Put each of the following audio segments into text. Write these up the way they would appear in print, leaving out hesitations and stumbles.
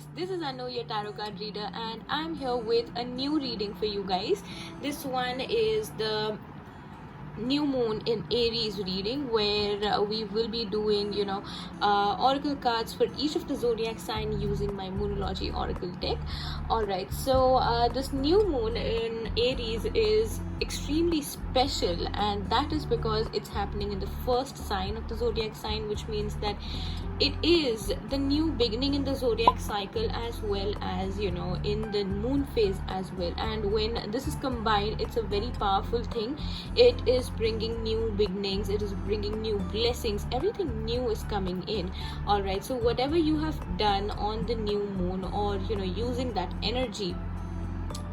guys, this is Anu, your tarot card reader, and I'm here with a new reading for you guys. This one is the new moon in Aries reading, where we will be doing oracle cards for each of the zodiac sign using my Moonology oracle deck. All right, so this new moon in Aries is extremely special, and that is because it's happening in the first sign of the zodiac sign, which means that it is the new beginning in the zodiac cycle, as well as in the moon phase as well. And when this is combined, it's a very powerful thing. It is bringing new beginnings, it is bringing new blessings, everything new is coming in. All right, so whatever you have done on the new moon, or using that energy,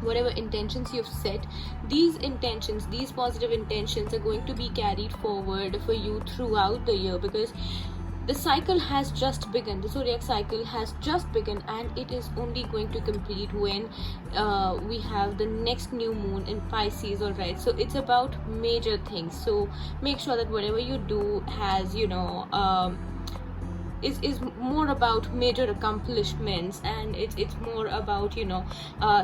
whatever intentions you've set, these intentions, these positive intentions are going to be carried forward for you throughout the year, because the cycle has just begun. The zodiac cycle has just begun, and it is only going to complete when we have the next new moon in Pisces. All right, so it's about major things. So make sure that whatever you do has is more about major accomplishments, and it's more about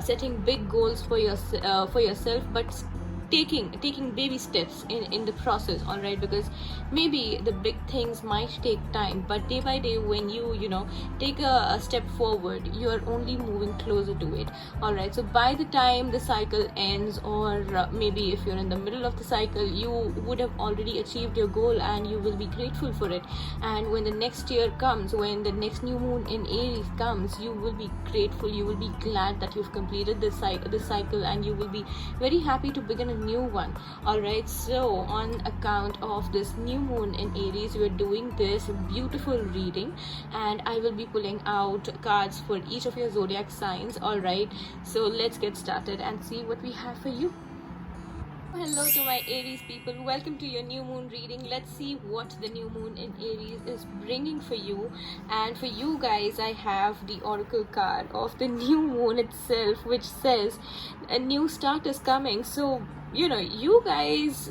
setting big goals for yourself, but taking baby steps in the process. All right, because maybe the big things might take time, but day by day, when you take a step forward, you are only moving closer to it. All right, so by the time the cycle ends, or maybe if you're in the middle of the cycle, you would have already achieved your goal, and you will be grateful for it. And when the next year comes, when the next new moon in Aries comes, you will be grateful, you will be glad that you've completed this cycle, and you will be very happy to begin a new one. All right, so on account of this new moon in Aries, we're doing this beautiful reading, and I will be pulling out cards for each of your zodiac signs. All right, so let's get started and see what we have for you. Hello to my Aries people, welcome to your new moon reading. Let's see what the new moon in Aries is bringing for you. And for you guys, I have the oracle card of the new moon itself, which says a new start is coming. So you guys,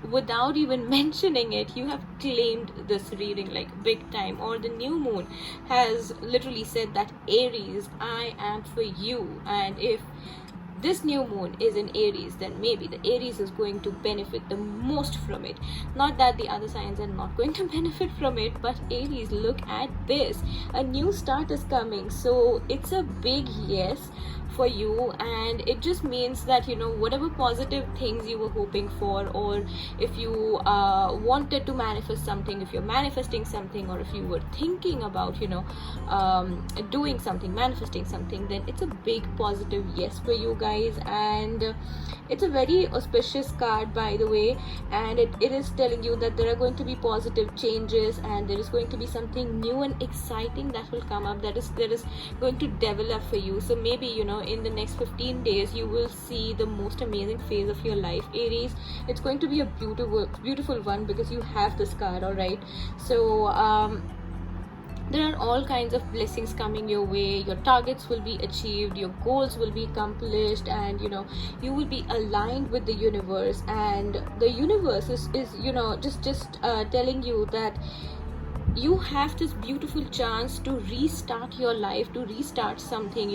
without even mentioning it, you have claimed this reading like big time. Or the new moon has literally said that, Aries, I am for you. And if this new moon is in Aries, then maybe the Aries is going to benefit the most from it. Not that the other signs are not going to benefit from it, but Aries, look at this. A new start is coming. So it's a big yes for you, and it just means that whatever positive things you were hoping for, or if you wanted to manifest something, if you're manifesting something, or if you were thinking about doing something, manifesting something, then it's a big positive yes for you guys. And it's a very auspicious card, by the way, and it is telling you that there are going to be positive changes, and there is going to be something new and exciting that will come up, that is going to develop for you. So maybe in the next 15 days, you will see the most amazing phase of your life, Aries. It's going to be a beautiful one, because you have this card. All right, so there are all kinds of blessings coming your way. Your targets will be achieved, your goals will be accomplished, and you will be aligned with the universe. And the universe is just telling you that you have this beautiful chance to restart your life, to restart something,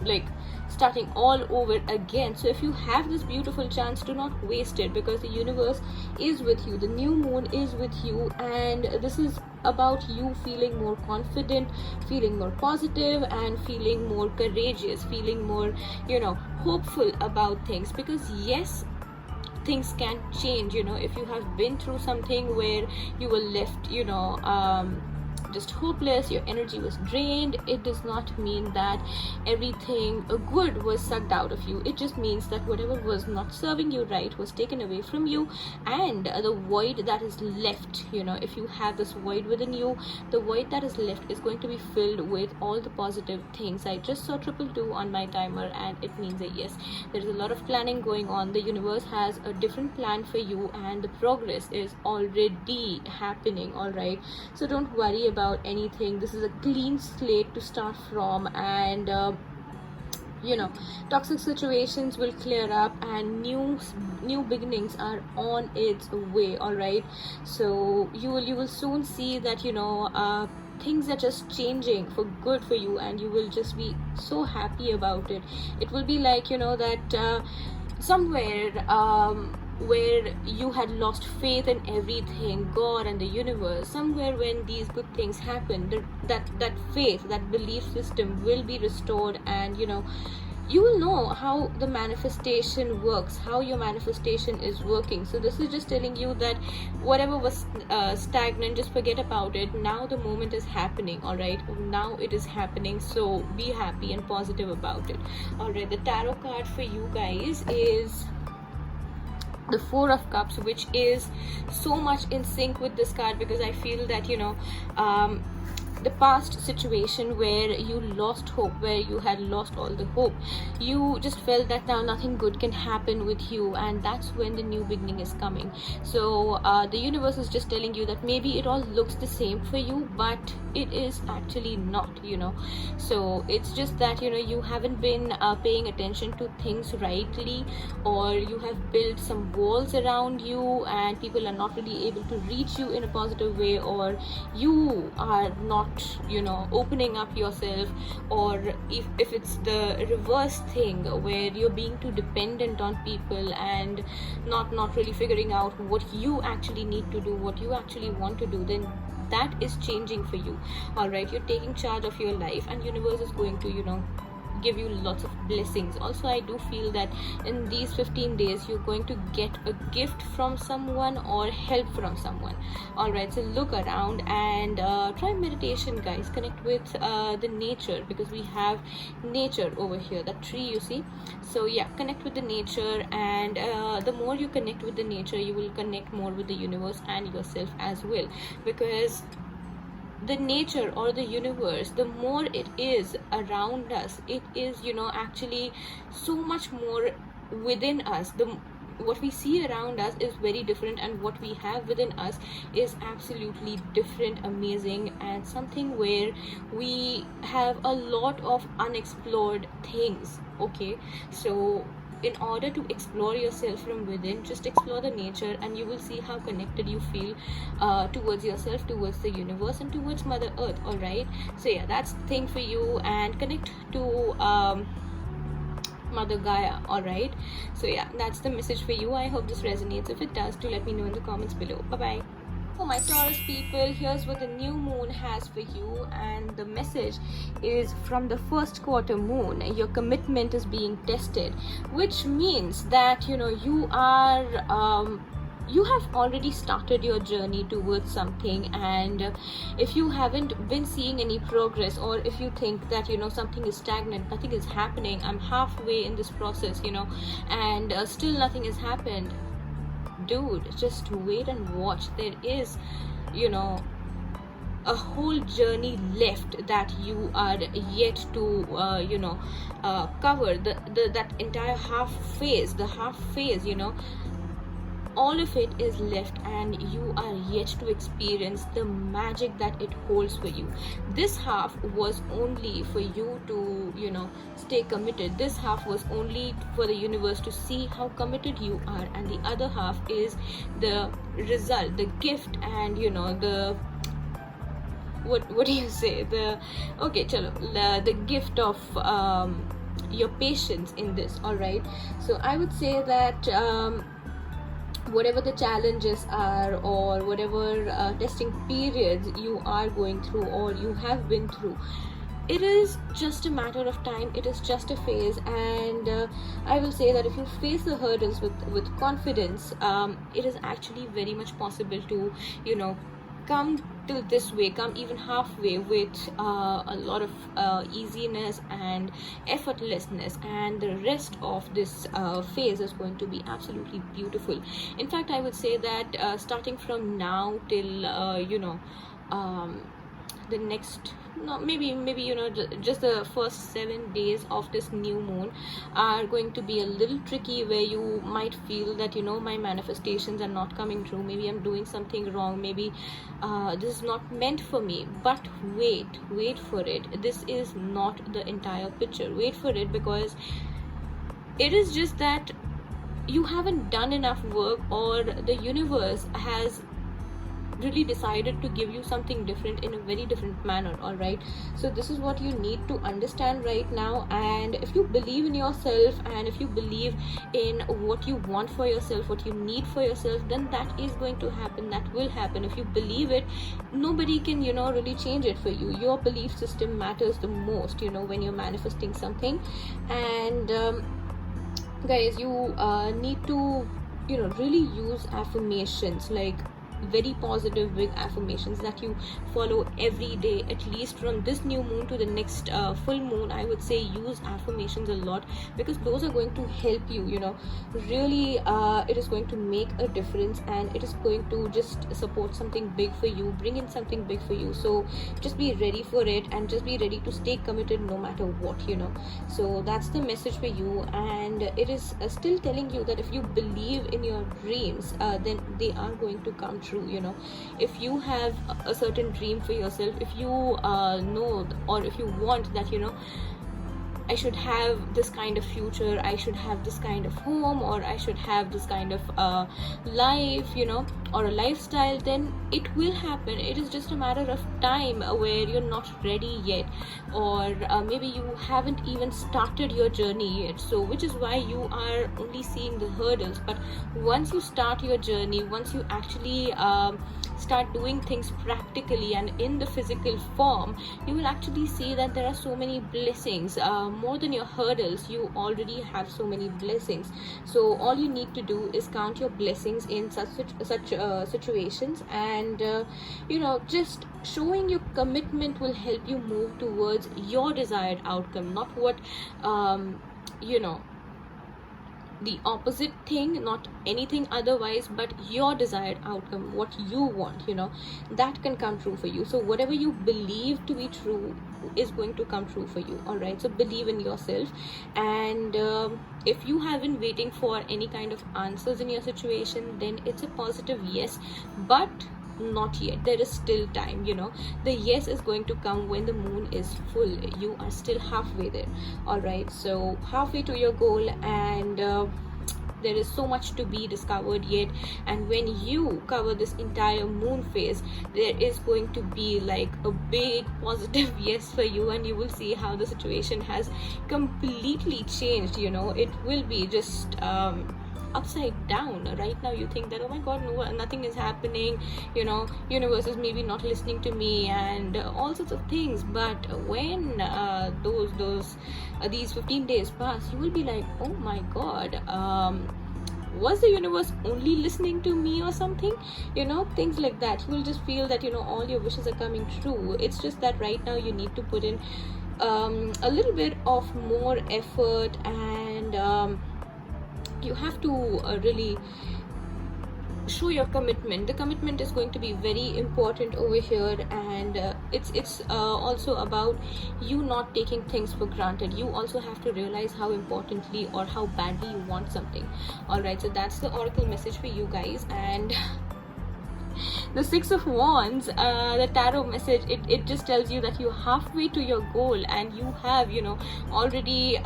like starting all over again. So if you have this beautiful chance, do not waste it, because the universe is with you, the new moon is with you, and this is about you feeling more confident, feeling more positive, and feeling more courageous, feeling more hopeful about things. Because yes, things can change. If you have been through something where you were left just hopeless, your energy was drained, it does not mean that everything good was sucked out of you. It just means that whatever was not serving you right was taken away from you, and the void that is left, if you have this void within you, the void that is left is going to be filled with all the positive things. I just saw 222 on my timer, and it means that yes, there is a lot of planning going on. The universe has a different plan for you, and the progress is already happening. All right, so don't worry about anything. This is a clean slate to start from, and toxic situations will clear up, and new beginnings are on its way. All right, so you will soon see that things are just changing for good for you, and you will just be so happy about it. It will be like, you know, that somewhere where you had lost faith in everything, God and the universe, somewhere when these good things happen, that faith, that belief system will be restored, and you know, you will know how the manifestation works, how your manifestation is working. So this is just telling you that whatever was stagnant, just forget about it. Now the moment is happening. All right, now it is happening, so be happy and positive about it. All right, the tarot card for you guys is the Four of Cups, which is so much in sync with this card, because I feel that, you know, the past situation where you lost hope, where you had lost all the hope, you just felt that now nothing good can happen with you, and that's when the new beginning is coming. So the universe is just telling you that maybe it all looks the same for you, but it is actually not, you know. So it's just that, you know, you haven't been paying attention to things rightly, or you have built some walls around you and people are not really able to reach you in a positive way, or you are not, you know, opening up yourself, or if it's the reverse thing where you're being too dependent on people and not really figuring out what you actually need to do, what you actually want to do, then that is changing for you. All right, you're taking charge of your life, and universe is going to, you know, give you lots of blessings. Also, I do feel that in these 15 days you're going to get a gift from someone or help from someone. All right, so look around and try meditation, guys. Connect with the nature, because we have nature over here, that tree you see. So yeah, connect with the nature, and the more you connect with the nature, you will connect more with the universe and yourself as well, because the nature or the universe, the more it is around us, it is, you know, actually so much more within us. What we see around us is very different, and what we have within us is absolutely different, amazing, and something where we have a lot of unexplored things. Okay, so in order to explore yourself from within, just explore the nature, and you will see how connected you feel towards yourself, towards the universe, and towards Mother Earth. All right, so yeah, that's the thing for you, and connect to Mother Gaia. All right, so yeah, that's the message for you. I hope this resonates. If it does, do let me know in the comments below. Bye bye. For my Taurus people, here's what the new moon has for you, and the message is from the first quarter moon. Your commitment is being tested, which means that, you know, you are you have already started your journey towards something, and if you haven't been seeing any progress, or if you think that, you know, something is stagnant, nothing is happening, I'm halfway in this process, you know, and still nothing has happened, dude, just wait and watch. There is, you know, a whole journey left that you are yet to you know, cover. That entire half phase, you know, all of it is left, and you are yet to experience the magic that it holds for you. This half was only for you to, you know, stay committed. This half was only for the universe to see how committed you are, and the other half is the result, the gift, and, you know, the what do you say, the okay, chalo, the gift of your patience in this. All right, so I would say that whatever the challenges are, or whatever testing periods you are going through or you have been through, it is just a matter of time. It is just a phase, and I will say that if you face the hurdles with confidence, it is actually very much possible to, you know, come till this way, come even halfway with a lot of easiness and effortlessness, and the rest of this phase is going to be absolutely beautiful. In fact, I would say that starting from now till you know, the next, no, maybe you know, just the first 7 days of this new moon are going to be a little tricky, where you might feel that, you know, my manifestations are not coming true, maybe I'm doing something wrong, maybe this is not meant for me. But wait for it. This is not the entire picture. Wait for it, because it is just that you haven't done enough work, or the universe has really decided to give you something different in a very different manner. All right, so this is what you need to understand right now. And if you believe in yourself, and if you believe in what you want for yourself, what you need for yourself, then that is going to happen. That will happen. If you believe it, nobody can, really change it for you. Your belief system matters the most, when you're manifesting something. And guys, you need to really use affirmations, like very positive big affirmations that you follow every day, at least from this new moon to the next full moon. I would say use affirmations a lot, because those are going to help you, really it is going to make a difference, and it is going to just support something big for you, bring in something big for you. So just be ready for it, and just be ready to stay committed no matter what. So that's the message for you. And it is still telling you that if you believe in your dreams, then they are going to come true. If you have a certain dream for yourself, if you know, or if you want that, I should have this kind of future, I should have this kind of home, or I should have this kind of life, or a lifestyle, then it will happen. It is just a matter of time where you're not ready yet, or maybe you haven't even started your journey yet. So which is why you are only seeing the hurdles. But once you start your journey, once you actually start doing things practically and in the physical form, you will actually see that there are so many blessings. More than your hurdles, you already have so many blessings. So all you need to do is count your blessings in such situations, and just showing your commitment will help you move towards your desired outcome, not what the opposite thing, not anything otherwise, but your desired outcome, what you want, that can come true for you. So whatever you believe to be true is going to come true for you. All right, so believe in yourself. And if you have been waiting for any kind of answers in your situation, then it's a positive yes, but not yet. There is still time. The yes is going to come when the moon is full. You are still halfway there. All right, so halfway to your goal, and there is so much to be discovered yet. And when you cover this entire moon phase, there is going to be like a big positive yes for you, and you will see how the situation has completely changed. It will be just upside down. Right now you think that, oh my god, no, nothing is happening, universe is maybe not listening to me, and all sorts of things. But when these 15 days pass, you will be like, oh my god, was the universe only listening to me or something? Things like that. You will just feel that all your wishes are coming true. It's just that right now you need to put in a little bit of more effort, and you have to really show your commitment. The commitment is going to be very important over here, and it's also about you not taking things for granted. You also have to realize how importantly or how badly you want something. All right, so that's the oracle message for you guys. And the Six of Wands, the tarot message, it just tells you that you're halfway to your goal, and you have already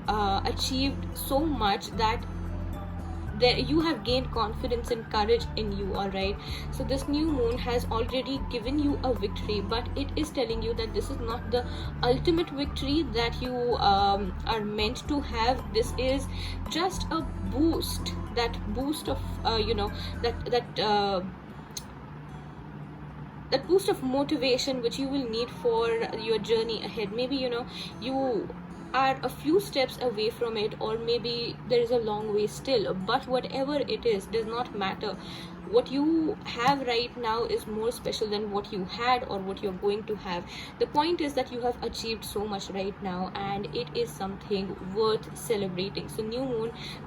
achieved so much that you have gained confidence and courage in you. All right, so this new moon has already given you a victory, but it is telling you that this is not the ultimate victory that you are meant to have. This is just a boost, that boost of that boost of motivation which you will need for your journey ahead. Maybe you are a few steps away from it, or maybe there is a long way still, but whatever it is does not matter. What you have right now is more special than what you had or what you're going to have. The point is that you have achieved so much right now, and it is something worth celebrating. So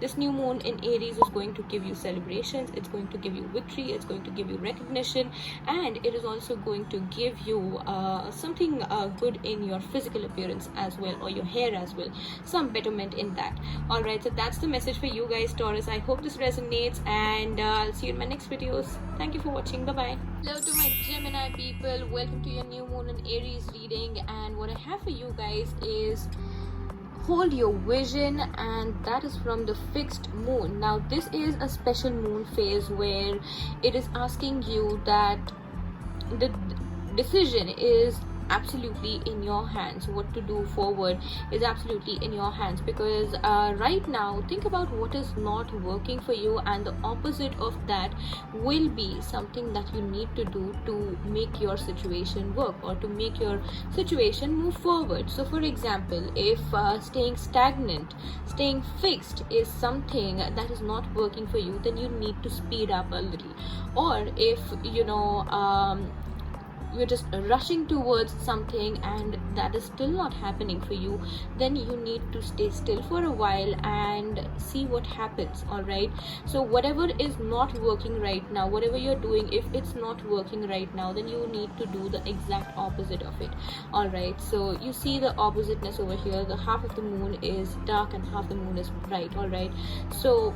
this new moon in Aries is going to give you celebrations, it's going to give you victory, it's going to give you recognition, and it is also going to give you something good in your physical appearance as well, or your hair as well, some betterment in that. All right, so that's the message for you guys, Taurus. I hope this resonates, and I'll see you in my next videos. Thank you for watching. Bye bye. Hello to my Gemini people, welcome to your new moon and Aries reading. And what I have for you guys is hold your vision, and that is from the fixed moon. Now this is a special moon phase where it is asking you that the decision is absolutely in your hands. What to do forward is absolutely in your hands, because right now, think about what is not working for you, and the opposite of that will be something that you need to do to make your situation work, or to make your situation move forward. So for example, if staying stagnant, staying fixed is something that is not working for you, then you need to speed up a little. Or if you're just rushing towards something and that is still not happening for you, then you need to stay still for a while and see what happens. All right, so whatever is not working right now, whatever you're doing, if it's not working right now, then you need to do the exact opposite of it. All right, so you see the oppositeness over here. The half of the moon is dark and half the moon is bright. All right, so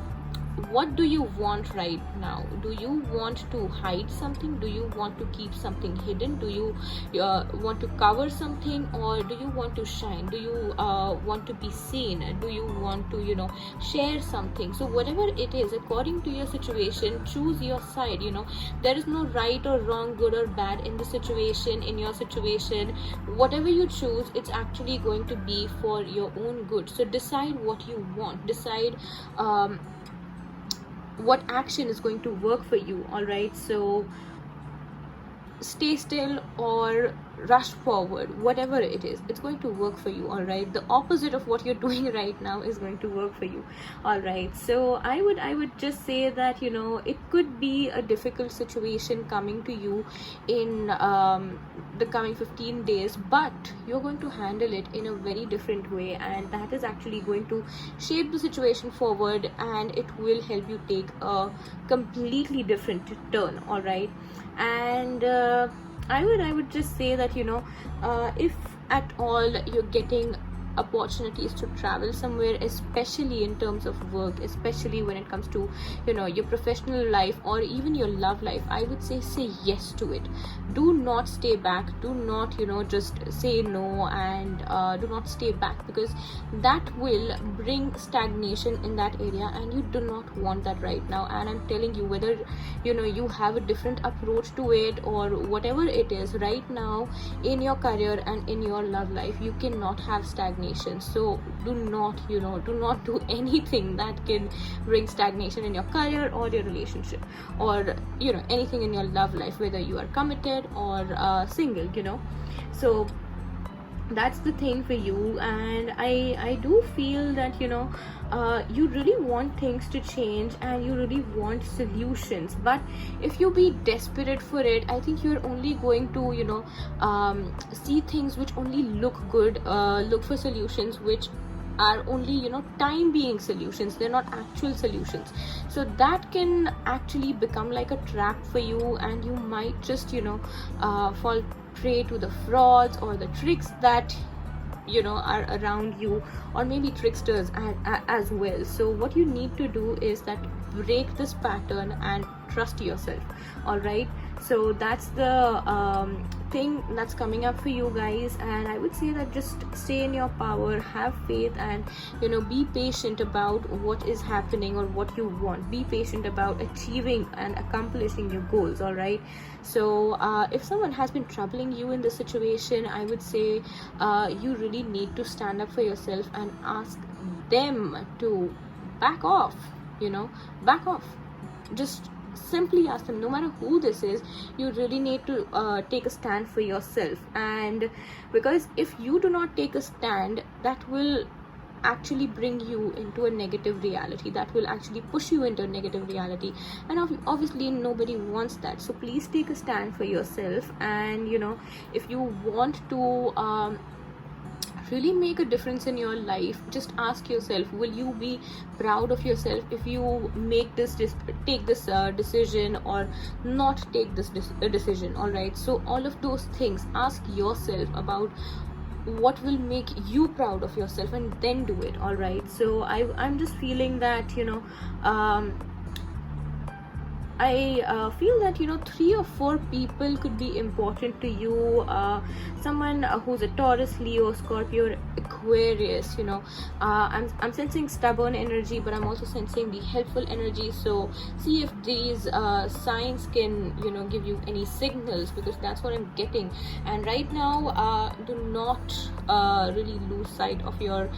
what do you want right now? Do you want to hide something? Do you want to keep something hidden? Do you want to cover something, or do you want to shine? Do you want to be seen? Do you want to share something? So whatever it is, according to your situation, choose your side. There is no right or wrong, good or bad in the situation, in your situation. Whatever you choose, it's actually going to be for your own good. So decide what you want. Decide what action is going to work for you. All right, so stay still or rush forward, whatever it is, it's going to work for you. All right, the opposite of what you're doing right now is going to work for you. All right, so I would just say that it could be a difficult situation coming to you in the coming 15 days, but you're going to handle it in a very different way, and that is actually going to shape the situation forward, and it will help you take a completely different turn. All right, and I would just say that if at all you're getting opportunities to travel somewhere, especially in terms of work, especially when it comes to your professional life or even your love life, I would say yes to it. Do not stay back. Do not just say no, and do not stay back, because that will bring stagnation in that area, and you do not want that right now. And I'm telling you, whether you have a different approach to it or whatever it is, right now in your career and in your love life, you cannot have stagnation. So do not do anything that can bring stagnation in your career or your relationship, or anything in your love life, whether you are committed or single. So that's the thing for you. And I do feel that you really want things to change, and you really want solutions, but if you be desperate for it, I think you're only going to see things which only look good, look for solutions which are only time being solutions. They're not actual solutions. So that can actually become like a trap for you, and you might just fall prey to the frauds or the tricks that are around you, or maybe tricksters as well. So what you need to do is that break this pattern and trust yourself. All right, so that's the thing that's coming up for you guys, and I would say that just stay in your power, have faith, and be patient about what is happening or what you want. Be patient about achieving and accomplishing your goals. All right, so if someone has been troubling you in this situation, I would say you really need to stand up for yourself and ask them to back off. Back off. Just simply ask them. No matter who this is, you really need to take a stand for yourself. And because if you do not take a stand, that will actually bring you into a negative reality, that will actually push you into a negative reality, and obviously nobody wants that. So please take a stand for yourself, and if you want to really make a difference in your life, just ask yourself, will you be proud of yourself if you make take this decision, or not take this decision? All right, so all of those things, ask yourself about what will make you proud of yourself, and then do it. All right, so I'm just feeling that I feel that, you know, 3 or 4 people could be important to you. Someone who's a Taurus, Leo, Scorpio, Aquarius. You know, I'm sensing stubborn energy, but I'm also sensing the helpful energy. So see if these signs can, you know, give you any signals, because that's what I'm getting. And right now, do not really lose sight of your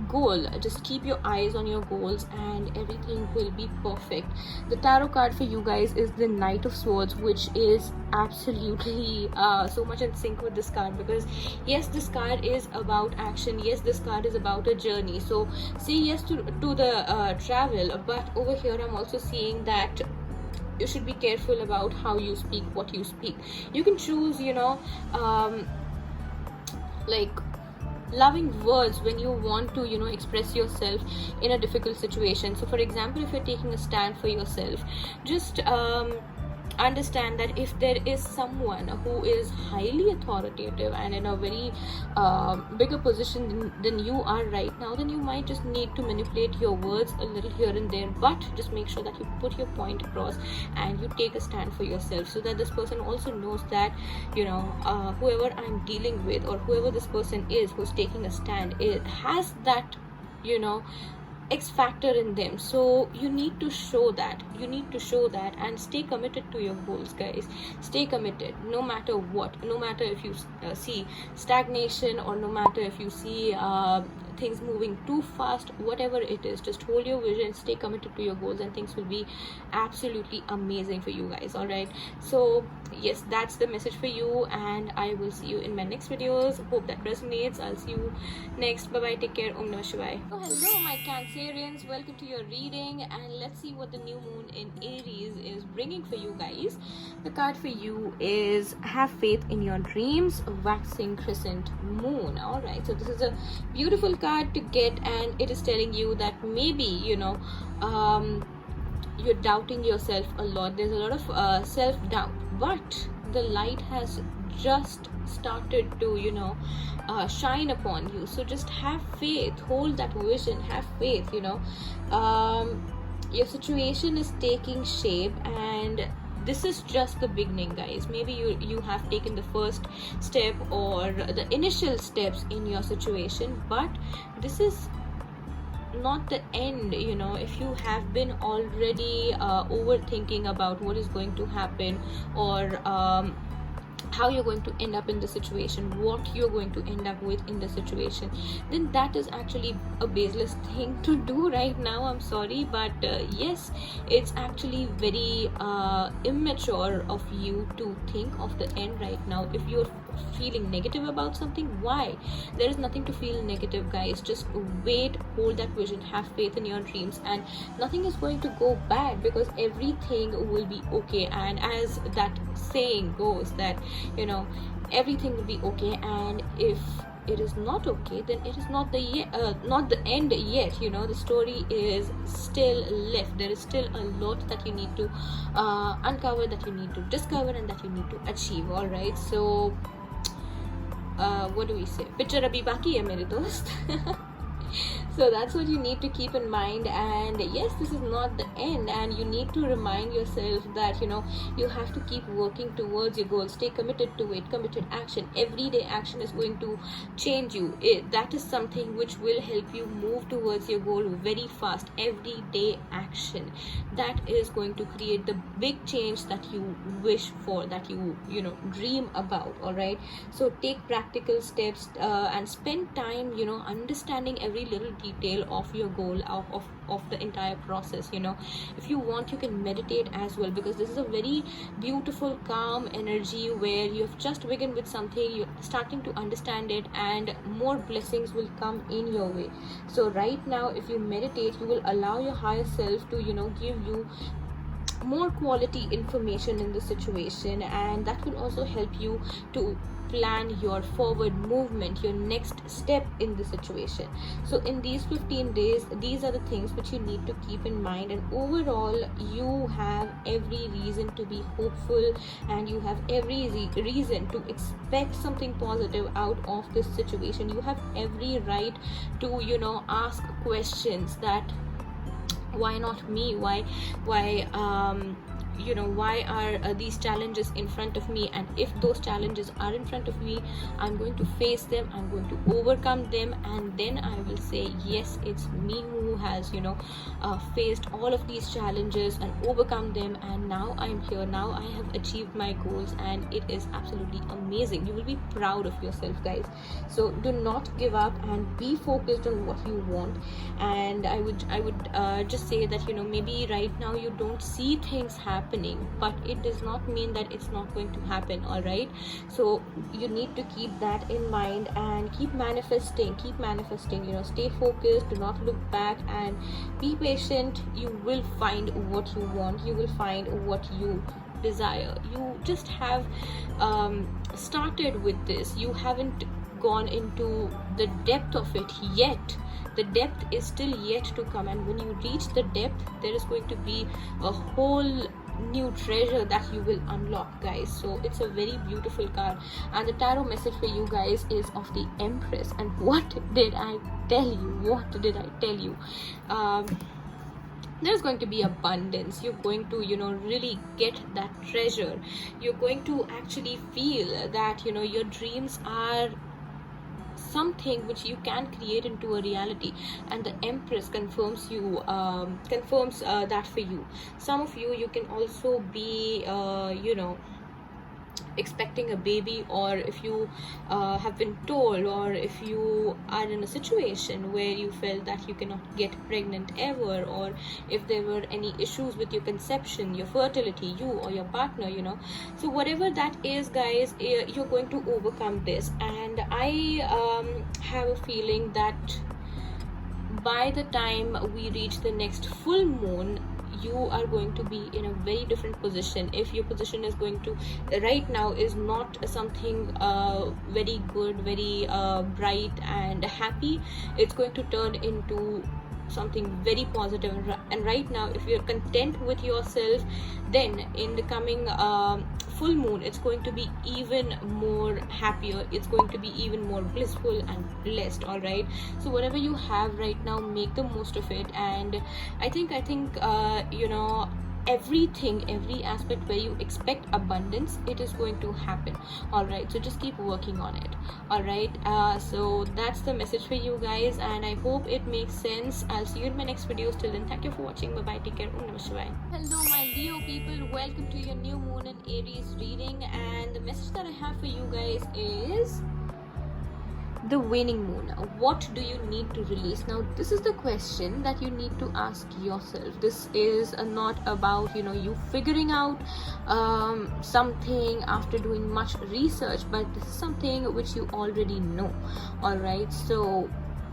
goal. Just keep your eyes on your goals and everything will be perfect. The tarot card for you guys is the Knight of Swords, which is absolutely so much in sync with this card, because yes, this card is about action. Yes, this card is about a journey. So say yes to the travel, but over here I'm also seeing that you should be careful about how you speak, what you speak. You can choose, you know, like loving words when you want to, you know, express yourself in a difficult situation. So for example, if you're taking a stand for yourself, just understand that if there is someone who is highly authoritative and in a very bigger position than you are right now, then you might just need to manipulate your words a little here and there, but just make sure that you put your point across and you take a stand for yourself, so that this person also knows that, you know, whoever I'm dealing with, or whoever this person is who's taking a stand, it has that, you know, X factor in them. So you need to show that, and stay committed to your goals, guys. Stay committed no matter what, no matter if you see stagnation, or no matter if you see things moving too fast, whatever it is, just hold your vision, stay committed to your goals, and things will be absolutely amazing for you guys. All right, so yes, that's the message for you, and I will see you in my next videos. Hope that resonates. I'll see you next. Bye bye, take care. Om Namah Shivaya. So hello my Cancerians, welcome to your reading, and let's see what the new moon in Aries is bringing for you guys. The card for you is Have Faith in Your Dreams, Waxing Crescent Moon. All right, so this is a beautiful card to get, and it is telling you that maybe, you know, you're doubting yourself a lot. There's a lot of self-doubt, but the light has just started to, you know, shine upon you. So just have faith, hold that vision, have faith, you know. Your situation is taking shape, and this is just the beginning, guys. Maybe you have taken the first step or the initial steps in your situation, but this is not the end. You know, if you have been already overthinking about what is going to happen, or how you're going to end up in the situation, what you're going to end up with in the situation, then that is actually a baseless thing to do right now. I'm sorry, but yes, it's actually very immature of you to think of the end right now. If you're feeling negative about something, why? There is nothing to feel negative, guys. Just wait, hold that vision, have faith in your dreams, and nothing is going to go bad, because everything will be okay. And as that saying goes, that, you know, everything will be okay, and if it is not okay, then it is not the end yet. You know, the story is still left. There is still a lot that you need to uncover, that you need to discover, and that you need to achieve. All right, so what do we say? Picture abhi baki hai mere dost. So that's what you need to keep in mind. And yes, this is not the end, and you need to remind yourself that, you know, you have to keep working towards your goal. Stay committed to it. Committed action, everyday action is going to change you. That is something which will help you move towards your goal very fast. Everyday action, that is going to create the big change that you wish for, that you know, dream about. All right, so take practical steps and spend time, you know, understanding every little detail of your goal, of the entire process. You know, if you want, you can meditate as well, because this is a very beautiful, calm energy where you have just begun with something, you're starting to understand it, and more blessings will come in your way. So right now, if you meditate, you will allow your higher self to, you know, give you more quality information in the situation, and that will also help you to plan your forward movement, your next step in the situation. So in these 15 days, these are the things which you need to keep in mind, and overall you have every reason to be hopeful, and you have every reason to expect something positive out of this situation. You have every right to, you know, ask questions that why not me? Why are these challenges in front of me? And if those challenges are in front of me, I'm going to face them, I'm going to overcome them, and then I will say, yes, it's me who has faced all of these challenges and overcome them, and now I'm here, now I have achieved my goals, and it is absolutely amazing. You will be proud of yourself, guys. So do not give up and be focused on what you want. And I would just say that maybe right now you don't see things happening, but it does not mean that it's not going to happen. All right, so you need to keep that in mind and keep manifesting. Stay focused, do not look back, and be patient. You will find what you want, you will find what you desire. You just have started with this, you haven't gone into the depth of it yet. The depth is still yet to come, and when you reach the depth, there is going to be a whole new treasure that you will unlock, guys. So it's a very beautiful card, and the tarot message for you guys is of the Empress. And what did I tell you? There's going to be abundance. You're going to really get that treasure. You're going to actually feel that your dreams are something which you can create into a reality, and the Empress confirms that for you. Some of you can also be expecting a baby, or if you have been told, or if you are in a situation where you felt that you cannot get pregnant ever, or if there were any issues with your conception, your fertility, you or your partner, so whatever that is, guys, you're going to overcome this. And I have a feeling that by the time we reach the next full moon, you are going to be in a very different position. If your position is going to right now is not something very good, very bright and happy, it's going to turn into something very positive. And right now, if you're content with yourself, then in the coming full moon, it's going to be even more happier, it's going to be even more blissful and blessed. All right, so whatever you have right now, make the most of it. And I think every aspect where you expect abundance, it is going to happen. All right, so just keep working on it. All right, so that's the message for you guys, and I hope it makes sense. I'll see you in my next video. Till then, thank you for watching. Bye bye, take care. Om Namah Shivaya. Hello my Leo people, welcome to your new moon and Aries reading, and the message that I have for you guys is the waning moon. What do you need to release? Now, this is the question that you need to ask yourself. This is not about you figuring out something after doing much research, but this is something which you already know. All right, so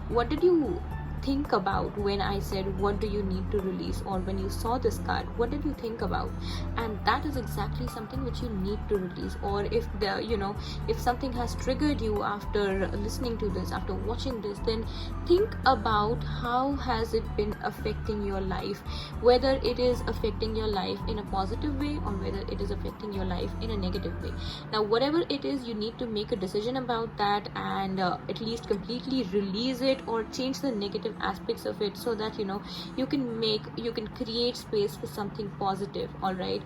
what did you think about when I said what do you need to release, or when you saw this card, what did you think about? And that is exactly something which you need to release. Or if if something has triggered you after listening to this, after watching this, then think about how has it been affecting your life, whether it is affecting your life in a positive way or whether it is affecting your life in a negative way. Now, whatever it is, you need to make a decision about that, and at least completely release it or change the negative aspects of it, so that you can create space for something positive. All right,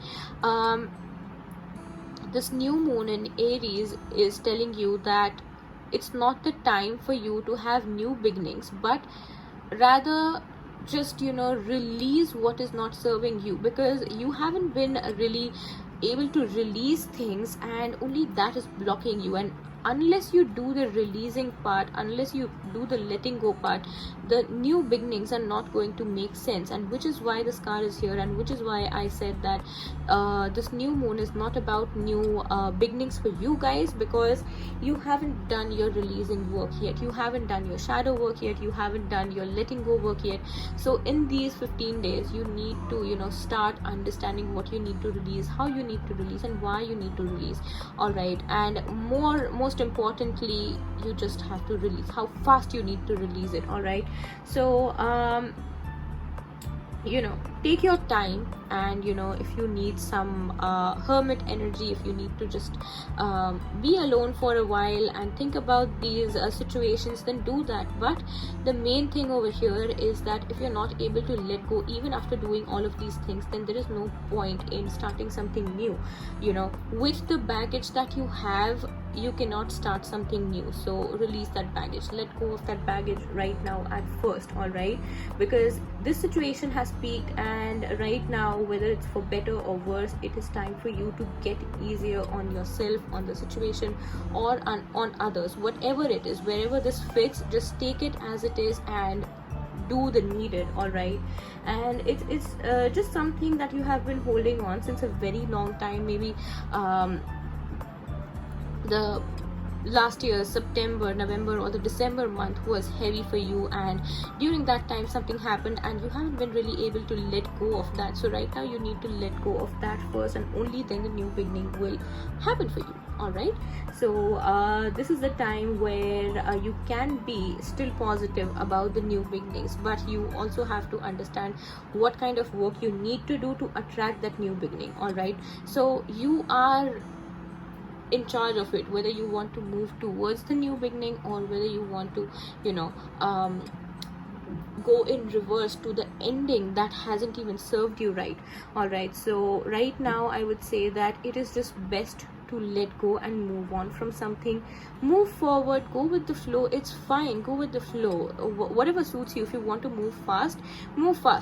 this new moon in Aries is telling you that it's not the time for you to have new beginnings, but rather just release what is not serving you, because you haven't been really able to release things, and only that is blocking you. And unless you do the releasing part, unless you do the letting go part, the new beginnings are not going to make sense. And which is why this card is here, and which is why I said that this new moon is not about new beginnings for you guys, because you haven't done your releasing work yet, you haven't done your shadow work yet, you haven't done your letting go work yet. So in these 15 days, you need to start understanding what you need to release, how you need to release, and why you need to release. All right, and most importantly, you just have to release how fast you need to release it. All right, so take your time, and if you need some hermit energy, if you need to just be alone for a while and think about these situations, then do that. But the main thing over here is that if you're not able to let go even after doing all of these things, then there is no point in starting something new. With the baggage that you have, you cannot start something new. So release that baggage, let go of that baggage right now at first, all right? Because this situation has peaked, and right now, whether it's for better or worse, it is time for you to get easier on yourself, on the situation, or on others. Whatever it is, wherever this fits, just take it as it is and do the needed, all right? And it's just something that you have been holding on since a very long time. Maybe the last year September, November, or the December month was heavy for you, and during that time something happened and you haven't been really able to let go of that. So right now you need to let go of that first, and only then the new beginning will happen for you, all right? So this is the time where you can be still positive about the new beginnings, but you also have to understand what kind of work you need to do to attract that new beginning, all right? So you are in charge of it, whether you want to move towards the new beginning or whether you want to go in reverse to the ending that hasn't even served you right, all right? So right now I would say that it is just best to let go and move on from something. Move forward, go with the flow. It's fine, go with the flow. Whatever suits you. If you want to move fast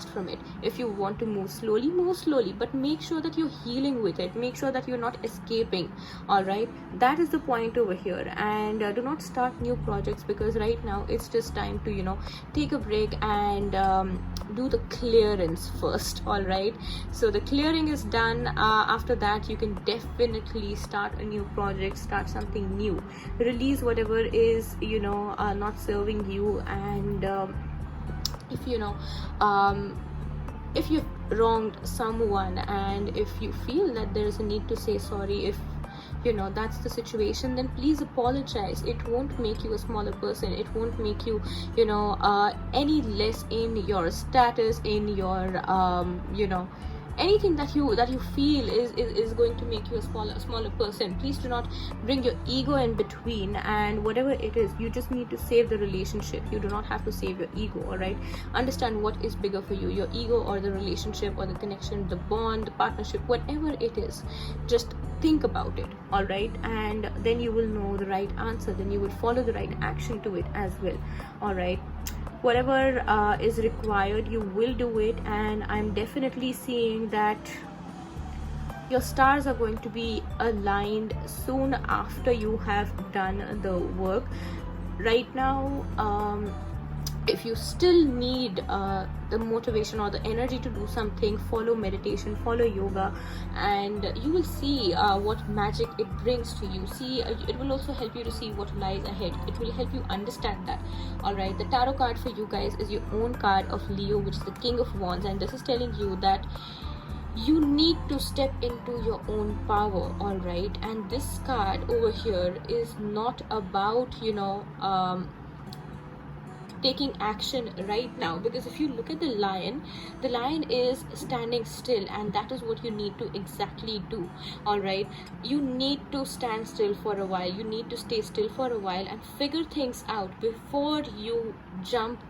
from it. If you want to move slowly, but make sure that you're healing with it. Make sure that you're not escaping, all right? That is the point over here. And do not start new projects, because right now it's just time to take a break and do the clearance first, all right? So the clearing is done. After that, you can definitely start a new project, start something new, release whatever is not serving you. And if you've wronged someone, and if you feel that there is a need to say sorry, if that's the situation, then please apologize. It won't make you a smaller person. It won't make you any less in your status, in your anything that you feel is going to make you a smaller person. Please do not bring your ego in between. And whatever it is, you just need to save the relationship. You do not have to save your ego, all right? Understand what is bigger for you, your ego or the relationship or the connection, the bond, the partnership, whatever it is. Just think about it, all right? And then you will know the right answer. Then you will follow the right action to it as well, all right? Whatever is required, you will do it. And I'm definitely seeing that your stars are going to be aligned soon after you have done the work. Right now, if you still need the motivation or the energy to do something, follow meditation, follow yoga, and you will see what magic it brings to you. See, it will also help you to see what lies ahead. It will help you understand that, all right? The tarot card for you guys is your own card of Leo, which is the King of Wands, and this is telling you that you need to step into your own power, all right? And this card over here is not about taking action right now, because if you look at the lion is standing still, and that is what you need to exactly do, all right? You need to stand still for a while. You need to stay still for a while and figure things out before you jump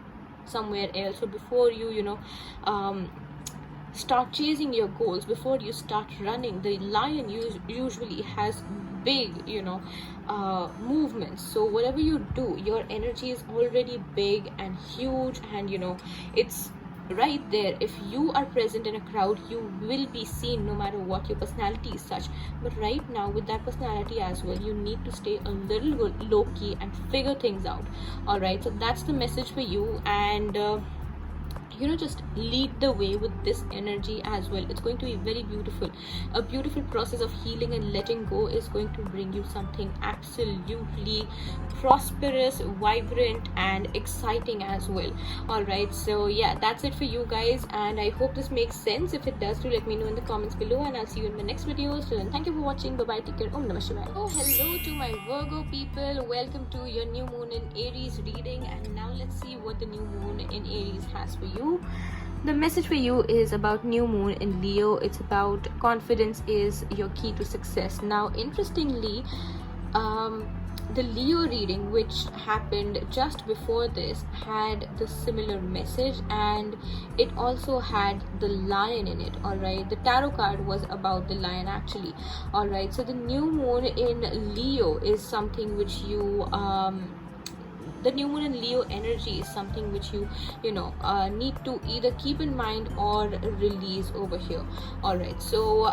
somewhere else, or before you start chasing your goals, before you start running. The lion usually has big movements. So whatever you do, your energy is already big and huge, and it's right there. If you are present in a crowd, you will be seen no matter what. Your personality is such. But right now, with that personality as well, you need to stay a little low-key and figure things out, all right? So that's the message for you. And just lead the way with this energy as well. It's going to be very beautiful. A beautiful process of healing and letting go is going to bring you something absolutely prosperous, vibrant, and exciting as well, all right? So yeah, that's it for you guys, and I hope this makes sense. If it does, do let me know in the comments below, and I'll see you in the next video. So then, thank you for watching. Bye bye, take care. Om Namah Shivaya. Oh, hello to my Virgo people. Welcome to your new moon in Aries reading. And now let's see what the new moon in Aries has for you. The message for you is about new moon in Leo. It's about confidence is your key to success. Now, interestingly, the Leo reading, which happened just before this, had the similar message, and it also had the lion in it. All right, the tarot card was about the lion actually. All right, so the new moon in Leo is something which you the new moon in Leo energy is something which you need to either keep in mind or release over here. All right, so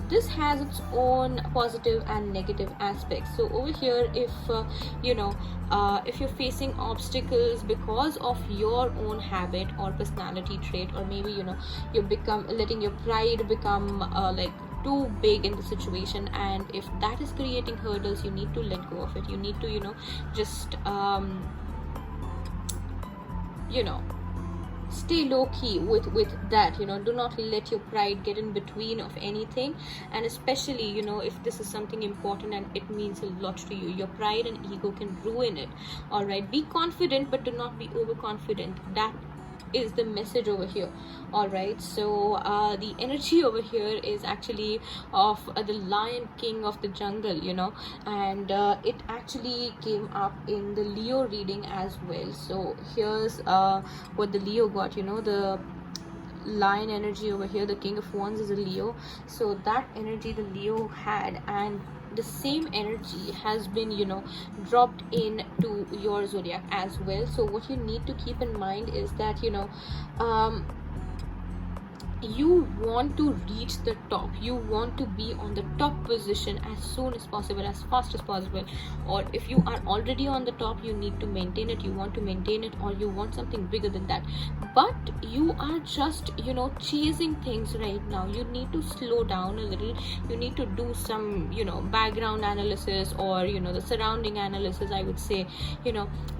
this has its own positive and negative aspects. So over here, if if you're facing obstacles because of your own habit or personality trait, or maybe you become letting your pride become like too big in the situation, and if that is creating hurdles, you need to let go of it. You need to just stay low key with that. Do not let your pride get in between of anything, and especially if this is something important and it means a lot to you, your pride and ego can ruin it. All right, be confident, but do not be overconfident. That is the message over here. All right, so the energy over here is actually of the lion, king of the jungle, and it actually came up in the Leo reading as well. So here's what the Leo got. The lion energy over here, the king of wands is a Leo, so that energy the Leo had, and the same energy has been dropped into your zodiac as well. So what you need to keep in mind is that you want to reach the top. You want to be on the top position as soon as possible, as fast as possible. Or if you are already on the top, you need to maintain it. You want to maintain it, or you want something bigger than that. But you are just chasing things right now. You need to slow down a little. You need to do some background analysis, or the surrounding analysis, I would say.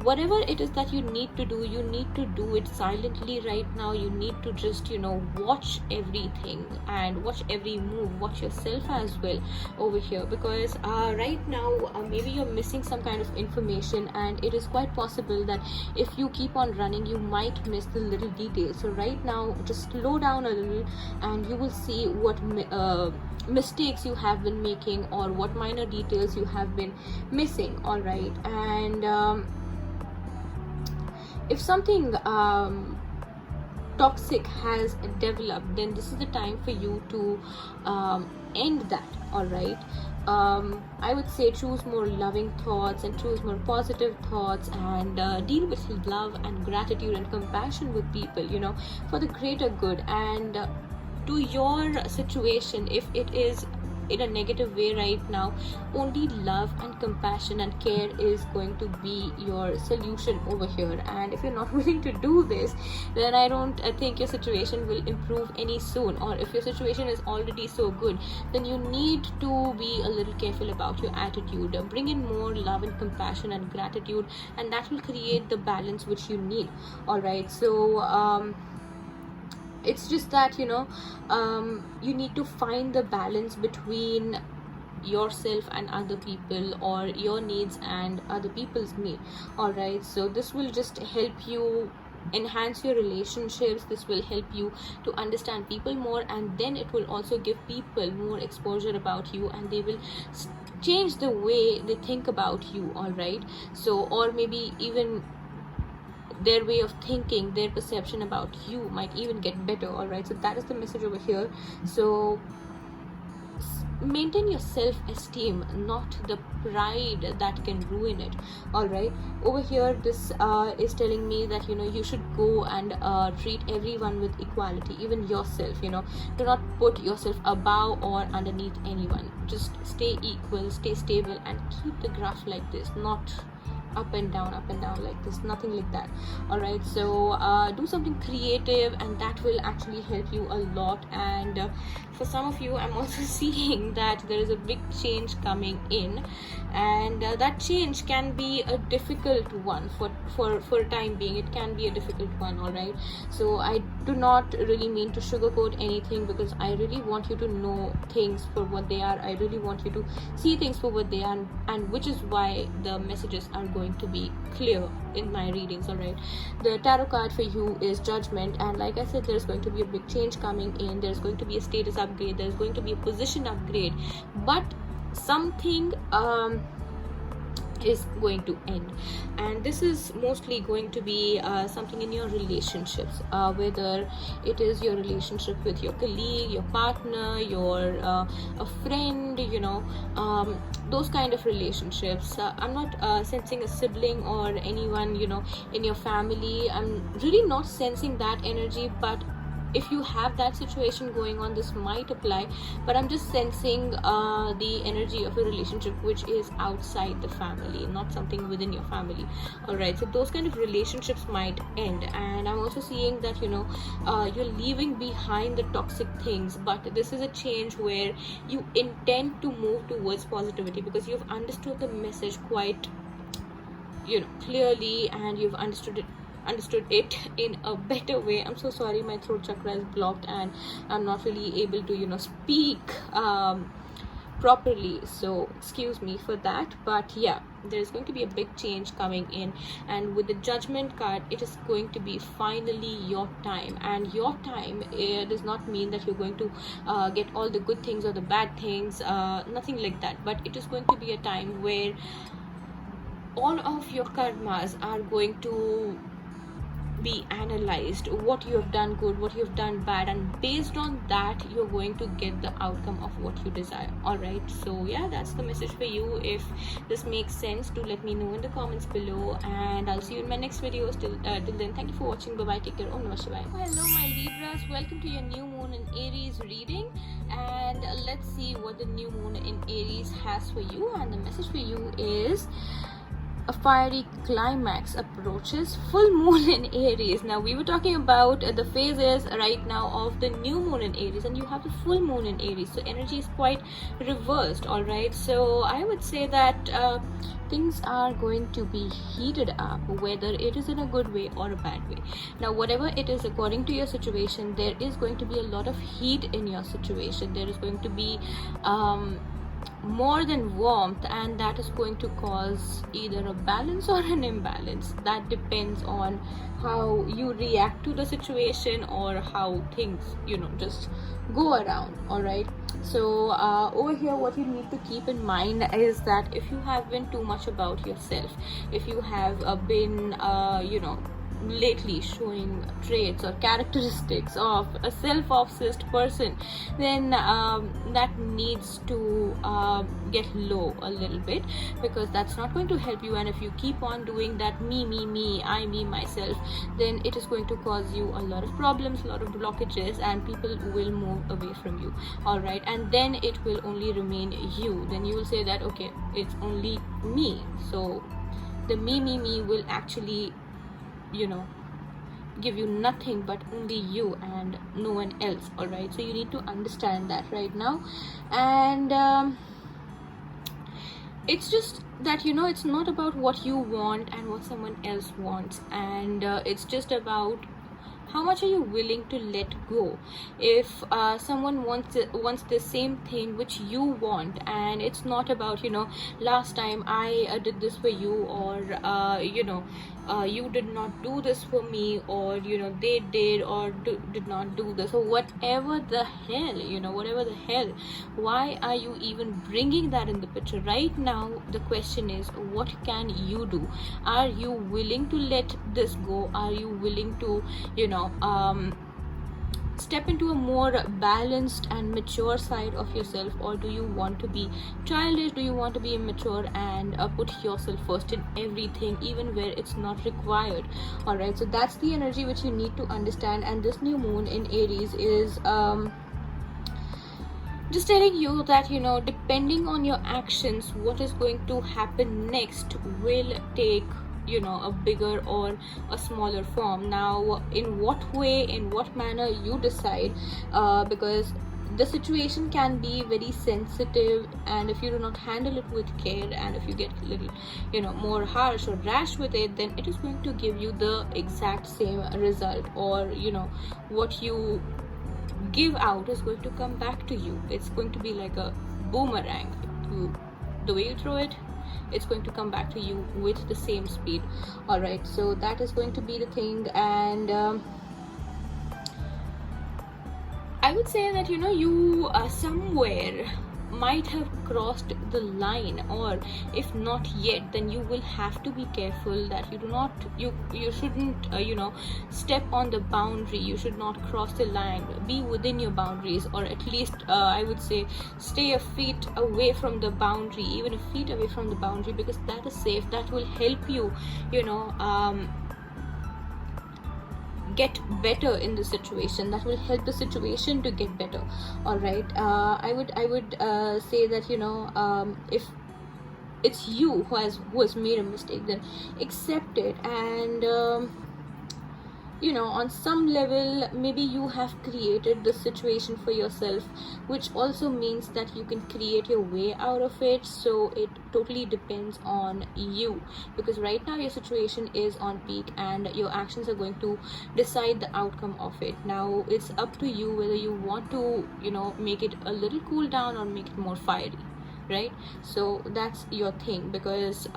Whatever it is that you need to do, you need to do it silently right now. You need to just watch everything and watch every move. Watch yourself as well over here, because right now maybe you're missing some kind of information, and it is quite possible that if you keep on running, you might miss the little details. So right now, just slow down a little, and you will see what mistakes you have been making, or what minor details you have been missing. All right, and if something toxic has developed, then this is the time for you to end that. All right, I would say choose more loving thoughts and choose more positive thoughts, and deal with love and gratitude and compassion with people for the greater good. And to your situation, if it is in a negative way right now, only love and compassion and care is going to be your solution over here. And if you're not willing to do this, then I think your situation will improve any soon. Or if your situation is already so good, then you need to be a little careful about your attitude. Bring in more love and compassion and gratitude, and that will create the balance which you need. All right, so it's just that you need to find the balance between yourself and other people, or your needs and other people's need. All right, so this will just help you enhance your relationships. This will help you to understand people more, and then it will also give people more exposure about you, and they will change the way they think about you. All right, so or maybe even their way of thinking, their perception about you might even get better. All right, so that is the message over here. So maintain your self-esteem, not the pride that can ruin it. All right, over here this is telling me that you should go and treat everyone with equality, even yourself. Do not put yourself above or underneath anyone. Just stay equal, stay stable, and keep the graph like this, not up and down like this, nothing like that. All right, so do something creative, and that will actually help you a lot. And for some of you, I'm also seeing that there is a big change coming in, and that change can be a difficult one for a time being. It can be a difficult one. All right, so I do not really mean to sugarcoat anything, because I really want you to know things for what they are. I really want you to see things for what they are, and which is why the messages are going going to be clear in my readings. All right, the tarot card for you is Judgment, and like I said, there's going to be a big change coming in. There's going to be a status upgrade, there's going to be a position upgrade, but something is going to end, and this is mostly going to be something in your relationships, whether it is your relationship with your colleague, your partner, your a friend, those kind of relationships. I'm not sensing a sibling or anyone in your family. I'm really not sensing that energy, but if you have that situation going on, this might apply. But I'm just sensing the energy of a relationship which is outside the family, not something within your family. All right, so those kind of relationships might end, and I'm also seeing that you're leaving behind the toxic things, but this is a change where you intend to move towards positivity, because you've understood the message quite clearly, and you've understood it in a better way. I'm so sorry, my throat chakra is blocked and I'm not really able to speak properly, so excuse me for that. But yeah, there's going to be a big change coming in, and with the Judgment card, it is going to be finally your time. And your time, it does not mean that you're going to get all the good things or the bad things, nothing like that, but it is going to be a time where all of your karmas are going to be analyzed, what you have done good, what you have done bad, and based on that you're going to get the outcome of what you desire. All right, so yeah, that's the message for you. If this makes sense, do let me know in the comments below, and I'll see you in my next video. Till then, thank you for watching. Bye bye, take care. Om Namah Shivaya. Hello my Libras, welcome to your new moon in Aries reading, and let's see what the new moon in Aries has for you. And the message for you is a fiery climax approaches. Full moon in Aries. Now, we were talking about the phases right now of the new moon in Aries, and you have the full moon in Aries, so energy is quite reversed. All right, so I would say that things are going to be heated up, whether it is in a good way or a bad way. Now, whatever it is, according to your situation, there is going to be a lot of heat in your situation. There is going to be more than warmth, and that is going to cause either a balance or an imbalance. That depends on how you react to the situation or how things just go around. All right, so over here, what you need to keep in mind is that if you have been too much about yourself, if you have been lately showing traits or characteristics of a self-obsessed person, then that needs to get low a little bit, because that's not going to help you. And if you keep on doing that me, I, me, myself, then it is going to cause you a lot of problems, a lot of blockages, and people will move away from you. All right, and then it will only remain you. Then you will say that, okay, it's only me. So the me will actually give you nothing but only you and no one else. All right, so you need to understand that right now. And it's just that it's not about what you want and what someone else wants, and it's just about how much are you willing to let go. If someone wants the same thing which you want, and it's not about last time I did this for you, or you did not do this for me, or they did or did not do this, or whatever the hell, why are you even bringing that in the picture right now? The question is, what can you do? Are you willing to let this go? Are you willing to step into a more balanced and mature side of yourself, or do you want to be childish? Do you want to be immature and put yourself first in everything, even where it's not required? All right, so that's the energy which you need to understand. And this new moon in Aries is just telling you that depending on your actions, what is going to happen next will take a bigger or a smaller form. Now, in what way, in what manner, you decide, because the situation can be very sensitive, and if you do not handle it with care, and if you get a little more harsh or rash with it, then it is going to give you the exact same result, or what you give out is going to come back to you. It's going to be like a boomerang. The way you throw it, it's going to come back to you with the same speed. All right, so that is going to be the thing. And I would say that, you know, you somewhere might have crossed the line, or if not yet, then you will have to be careful that you do not, you shouldn't you know, step on the boundary. You should not cross the line. Be within your boundaries, or at least I would say stay a feet away from the boundary, even a feet away from the boundary, because that is safe. That will help you, you know, get better in the situation. That will help the situation to get better. All right, I would say that, you know, if it's you who has made a mistake, then accept it. And you know, on some level, maybe you have created the situation for yourself, which also means that you can create your way out of it. So it totally depends on you, because right now your situation is on peak and your actions are going to decide the outcome of it. Now it's up to you whether you want to, you know, make it a little cool down or make it more fiery, right? So that's your thing, because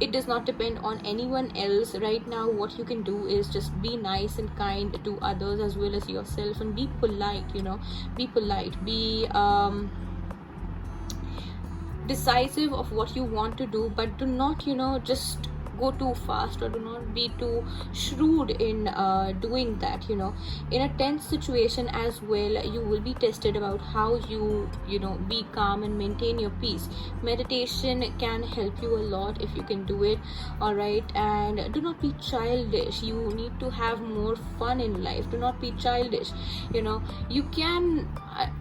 it does not depend on anyone else right now. What you can do is just be nice and kind to others as well as yourself, and be polite, you know, be polite, be decisive of what you want to do, but do not, you know, just go too fast, or do not be too shrewd in doing that. You know, in a tense situation as well, you will be tested about how you know, be calm and maintain your peace. Meditation can help you a lot if you can do it. All right, and do not be childish. You need to have more fun in life. Do not be childish. You know, you can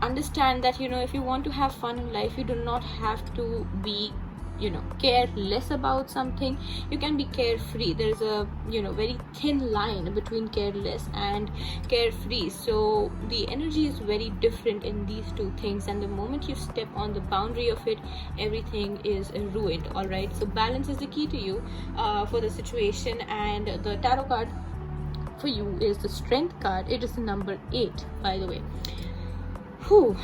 understand that, you know, if you want to have fun in life, you do not have to be, you know, care less about something. You can be carefree. There's a, you know, very thin line between careless and carefree. So the energy is very different in these two things, and the moment you step on the boundary of it, everything is ruined. All right, so balance is the key to you for the situation. And the tarot card for you is the Strength card. It is the number 8, by the way. Whew.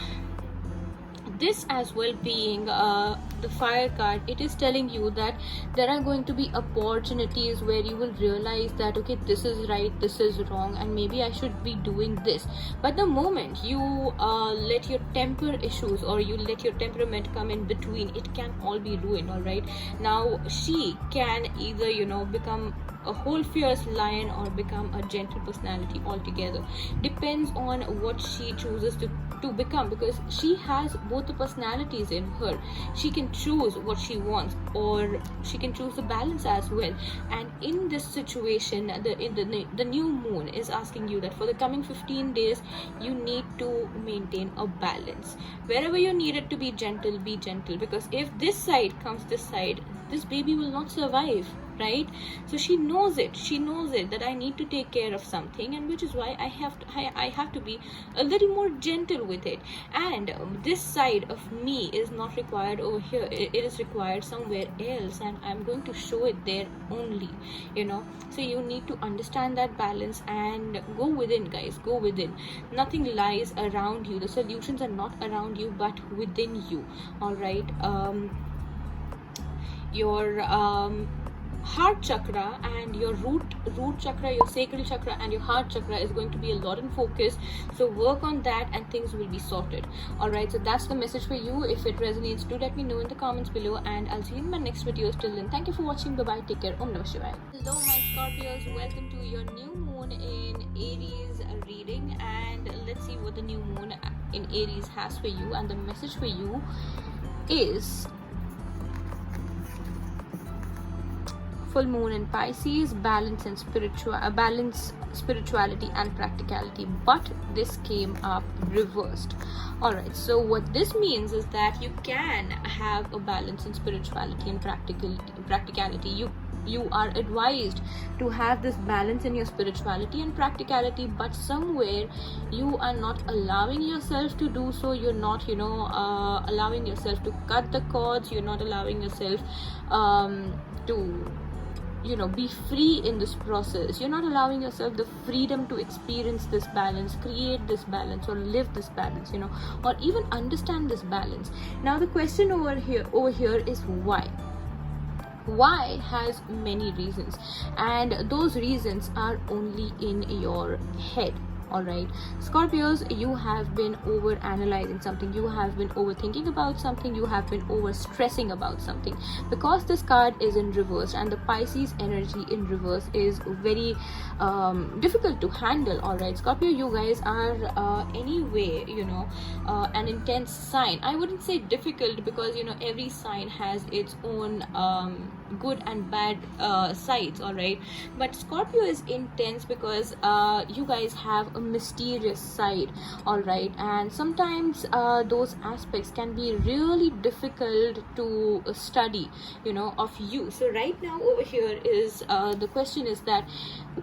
This as well being the Fire card, it is telling you that there are going to be opportunities where you will realize that, okay, this is right, this is wrong, and maybe I should be doing this. But the moment you let your temper issues, or you let your temperament come in between, it can all be ruined. All right, now she can either, you know, become a whole fierce lion or become a gentle personality altogether. Depends on what she chooses to become, because she has both the personalities in her. She can choose what she wants, or she can choose the balance as well. And in this situation, the new moon is asking you that for the coming 15 days, you need to maintain a balance. Wherever you need it to be gentle, because if this side comes this side, this baby will not survive, right? So she knows it that I need to take care of something, and which is why I have to be a little more gentle with it. And this side of me is not required over here. It is required somewhere else, and I'm going to show it there only, you know. So you need to understand that balance and go within, guys. Go within. Nothing lies around you. The solutions are not around you, but within you. All right, your heart chakra and your root chakra, your sacral chakra and your heart chakra is going to be a lot in focus. So work on that and things will be sorted. All right, so that's the message for you. If it resonates, do let me know in the comments below, and I'll see you in my next video. Till then, thank you for watching. Bye bye, take care. Om Namah Shivaya. Hello my Scorpios, welcome to your new moon in Aries reading, and let's see what the new moon in Aries has for you. And the message for you is full moon in Pisces, balance and spirituality and practicality, but this came up reversed. All right, so what this means is that you can have a balance in spirituality and practicality. You are advised to have this balance in your spirituality and practicality, but somewhere you are not allowing yourself to do so. You're not, you know, allowing yourself to cut the cords. You're not allowing yourself to be free in this process. You're not allowing yourself the freedom to experience this balance, create this balance, or live this balance, or even understand this balance. Now the question over here is why. Why has many reasons, and those reasons are only in your head. All right, Scorpios, you have been over analyzing something, you have been overthinking about something, you have been over stressing about something, because this card is in reverse, and the Pisces energy in reverse is very difficult to handle. All right, Scorpio, you guys are anyway an intense sign. I wouldn't say difficult, because every sign has its own good and bad sides. All right, but Scorpio is intense because you guys have a mysterious side. All right, and sometimes those aspects can be really difficult to study of you. So right now over here is the question is that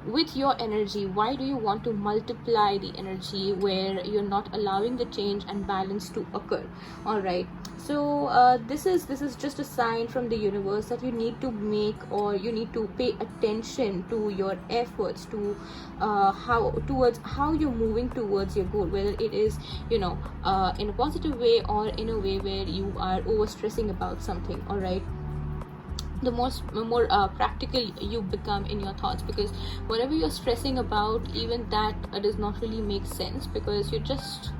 with your energy, why do you want to multiply the energy where you're not allowing the change and balance to occur? All right, so this is just a sign from the universe that you need to make, or you need to pay attention to your efforts, to how you're moving towards your goal, whether it is in a positive way or in a way where you are over stressing about something. All right, the more practical you become in your thoughts, because whatever you're stressing about, even that does not really make sense, because you're just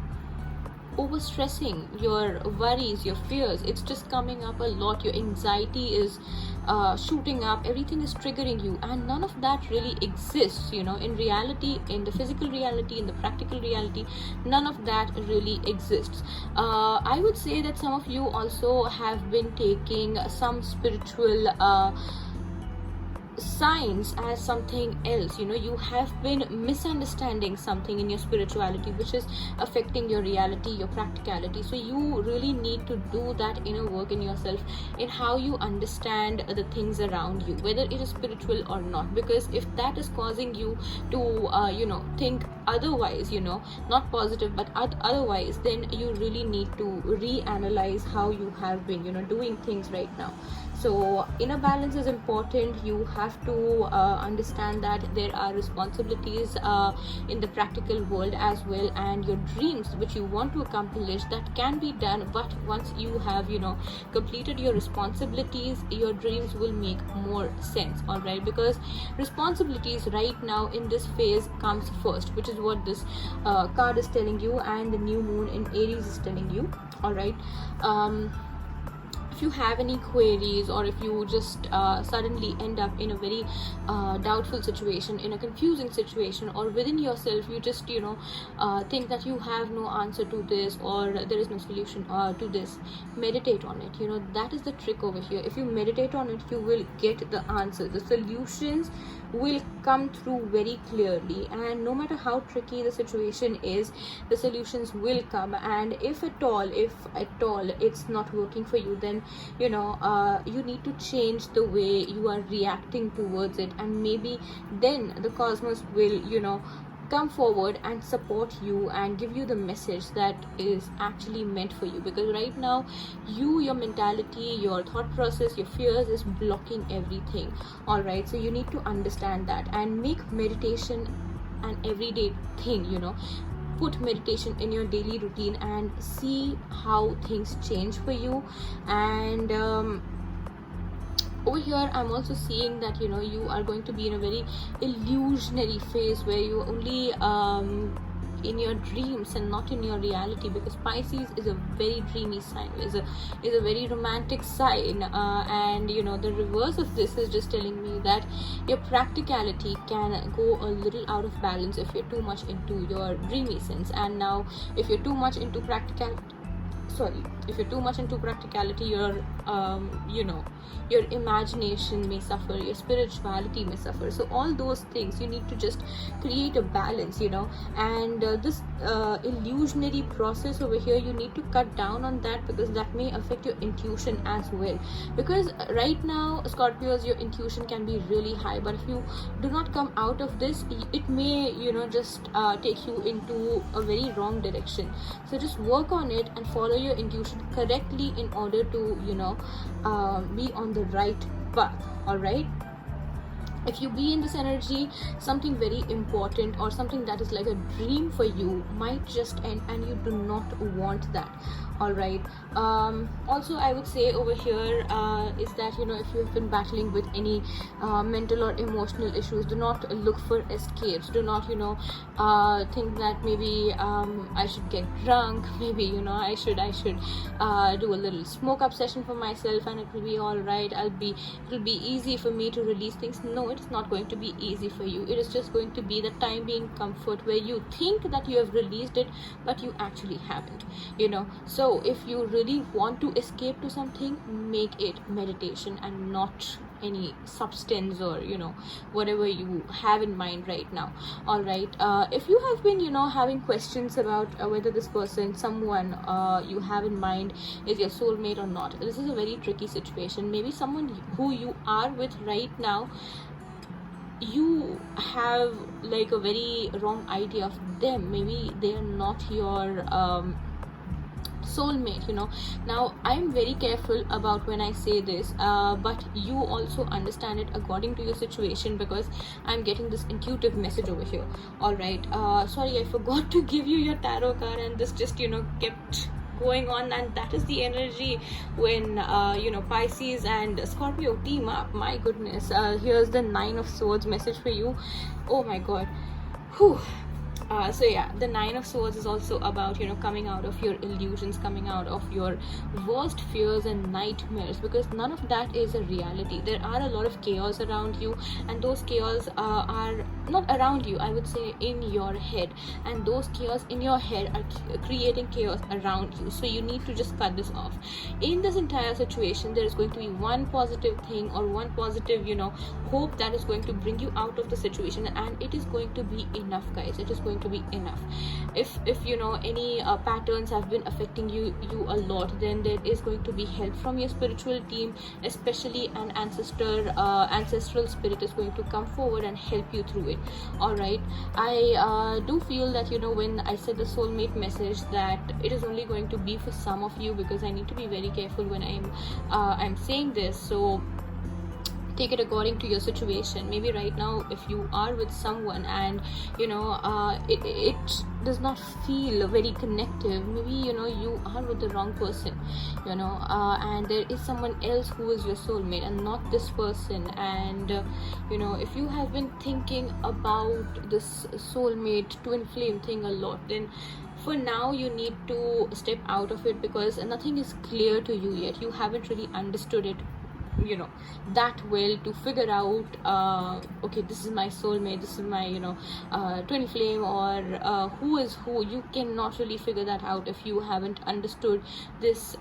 over stressing. Your worries, your fears, it's just coming up a lot. Your anxiety is shooting up, everything is triggering you, and none of that really exists in reality, in the physical reality, in the practical reality. None of that really exists. I would say that some of you also have been taking some spiritual signs as something else. You have been misunderstanding something in your spirituality, which is affecting your reality, your practicality. So you really need to do that inner work in yourself, in how you understand the things around you, whether it is spiritual or not, because if that is causing you to think otherwise, not positive but otherwise, then you really need to reanalyze how you have been doing things right now. So inner balance is important. You have to understand that there are responsibilities in the practical world as well, and your dreams which you want to accomplish, that can be done, but once you have completed your responsibilities, your dreams will make more sense. All right, because responsibilities right now in this phase comes first, which is what this card is telling you, and the new moon in Aries is telling you. All right, if you have any queries, or if you just suddenly end up in a very doubtful situation, in a confusing situation, or within yourself you just think that you have no answer to this, or there is no solution to this, meditate on it. That is the trick over here. If you meditate on it, you will get the answer. The solutions will come through very clearly, and no matter how tricky the situation is, the solutions will come. And if at all it's not working for you, then you need to change the way you are reacting towards it, and maybe then the cosmos will come forward and support you and give you the message that is actually meant for you. Because right now your mentality, your thought process, your fears is blocking everything. All right, so you need to understand that and make meditation an everyday thing. Put meditation in your daily routine and see how things change for you. And over here I'm also seeing that you are going to be in a very illusionary phase, where you only in your dreams and not in your reality, because Pisces is a very dreamy sign, is a very romantic sign, and the reverse of this is just telling me that your practicality can go a little out of balance if you're too much into your dreamy sense. And now if you're too much into practicality, your imagination may suffer, your spirituality may suffer. So all those things, you need to just create a balance, and this illusionary process over here, you need to cut down on that, because that may affect your intuition as well. Because right now, Scorpios, your intuition can be really high, but if you do not come out of this, it may just take you into a very wrong direction. So just work on it and follow your intuition correctly in order to be on the right path. All right, if you be in this energy, something very important or something that is like a dream for you might just end, and you do not want that. All right. Also, I would say over here is that, you know, if you have been battling with any mental or emotional issues, do not look for escapes. Do not, you know, think that maybe I should get drunk, maybe, you know, I should do a little smoke up session for myself and it will be all right. It'll be easy for me to release things. No, it's not going to be easy for you. It is just going to be the time being comfort where you think that you have released it, but you actually haven't, you know. So if you really want to escape to something, make it meditation and not any substance or, you know, whatever you have in mind right now. All right. If you have been, you know, having questions about whether this person, someone you have in mind is your soulmate or not, this is a very tricky situation. Maybe someone who you are with right now, you have like a very wrong idea of them. Maybe they are not your soulmate, you know. Now I'm very careful about when I say this, but you also understand it according to your situation, because I'm getting this intuitive message over here. All right. Sorry, I forgot to give you your tarot card, and this just, you know, kept going on, and that is the energy when you know, Pisces and Scorpio team up. My goodness. Here's the 9 of Swords message for you. Oh my god. Whew. So yeah, the 9 of Swords is also about, you know, coming out of your illusions, coming out of your worst fears and nightmares, because none of that is a reality. There are a lot of chaos around you, and those chaos are not around you, I would say in your head, and those chaos in your head are creating chaos around you. So you need to just cut this off. In this entire situation, there is going to be one positive thing or one positive, you know, hope that is going to bring you out of the situation, and it is going to be enough, guys. It is going to be enough. If you know, any patterns have been affecting you a lot, then there is going to be help from your spiritual team, especially an ancestral spirit is going to come forward and help you through it. All right. I do feel that, you know, when I said the soulmate message, that it is only going to be for some of you, because I need to be very careful when I'm saying this. So take it according to your situation. Maybe right now, if you are with someone and, you know, it does not feel very connective, maybe, you know, you are with the wrong person, you know, and there is someone else who is your soulmate and not this person. And you know, if you have been thinking about this soulmate twin flame thing a lot, then for now you need to step out of it, because nothing is clear to you yet. You haven't really understood it, you know, that well to figure out okay, this is my soulmate, this is my, you know, twin flame, or who is who. You cannot really figure that out if you haven't understood this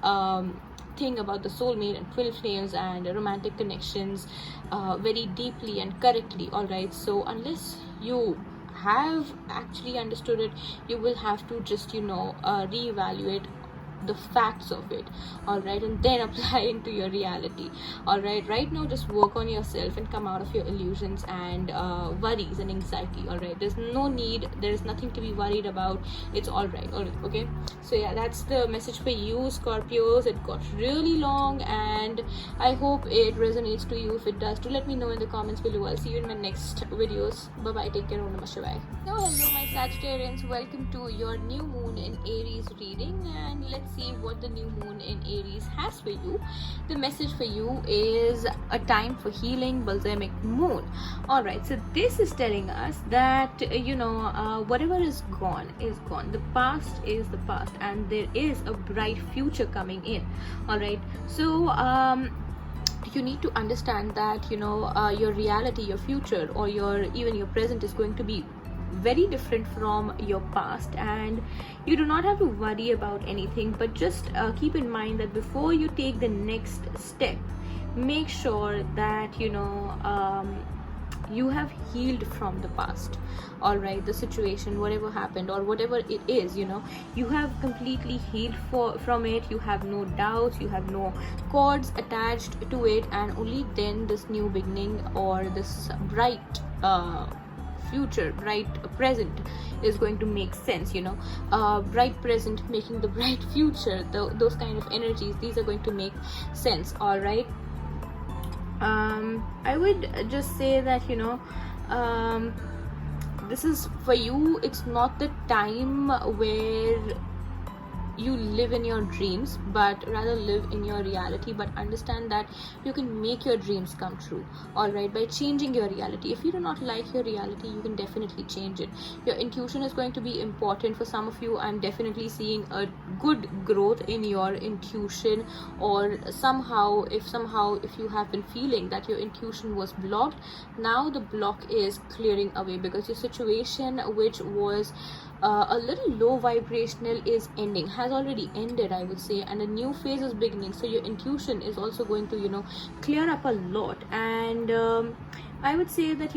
thing about the soulmate and twin flames and romantic connections very deeply and correctly. All right. So unless you have actually understood it, you will have to just, you know, reevaluate the facts of it. All right, and then apply into your reality. All right, right now just work on yourself and come out of your illusions and worries and anxiety. All right, there's no need, there's nothing to be worried about. It's all right. All right, okay. So yeah, that's the message for you, Scorpios. It got really long, and I hope it resonates to you. If it does, do let me know in the comments below. I'll see you in my next videos. Bye bye, take care. Om Namah Shivaya. So hello my Sagittarians, welcome to your new moon in Aries reading, and let's see what the new moon in Aries has for you. The message for you is a time for healing, balsamic moon. All right, so this is telling us that, you know, whatever is gone is gone. The past is the past, and there is a bright future coming in. All right, so you need to understand that, you know, your reality, your future, or even your present is going to be very different from your past, and you do not have to worry about anything, but just keep in mind that before you take the next step, make sure that, you know, you have healed from the past. All right, the situation, whatever happened or whatever it is, you know, you have completely healed from it. You have no doubts, you have no cords attached to it, and only then this new beginning or this bright future, bright present is going to make sense. You know, bright present making the bright future, those kind of energies, these are going to make sense. All right. I would just say that, this is for you. It's not the time where you live in your dreams, but rather live in your reality. But understand that you can make your dreams come true, all right, by changing your reality. If you do not like your reality, you can definitely change it. Your intuition is going to be important for some of you. I'm definitely seeing a good growth in your intuition, or somehow if you have been feeling that your intuition was blocked, now the block is clearing away, because your situation, which was a little low vibrational, is ending, has already ended, I would say, and a new phase is beginning. So your intuition is also going to clear up a lot. And I would say that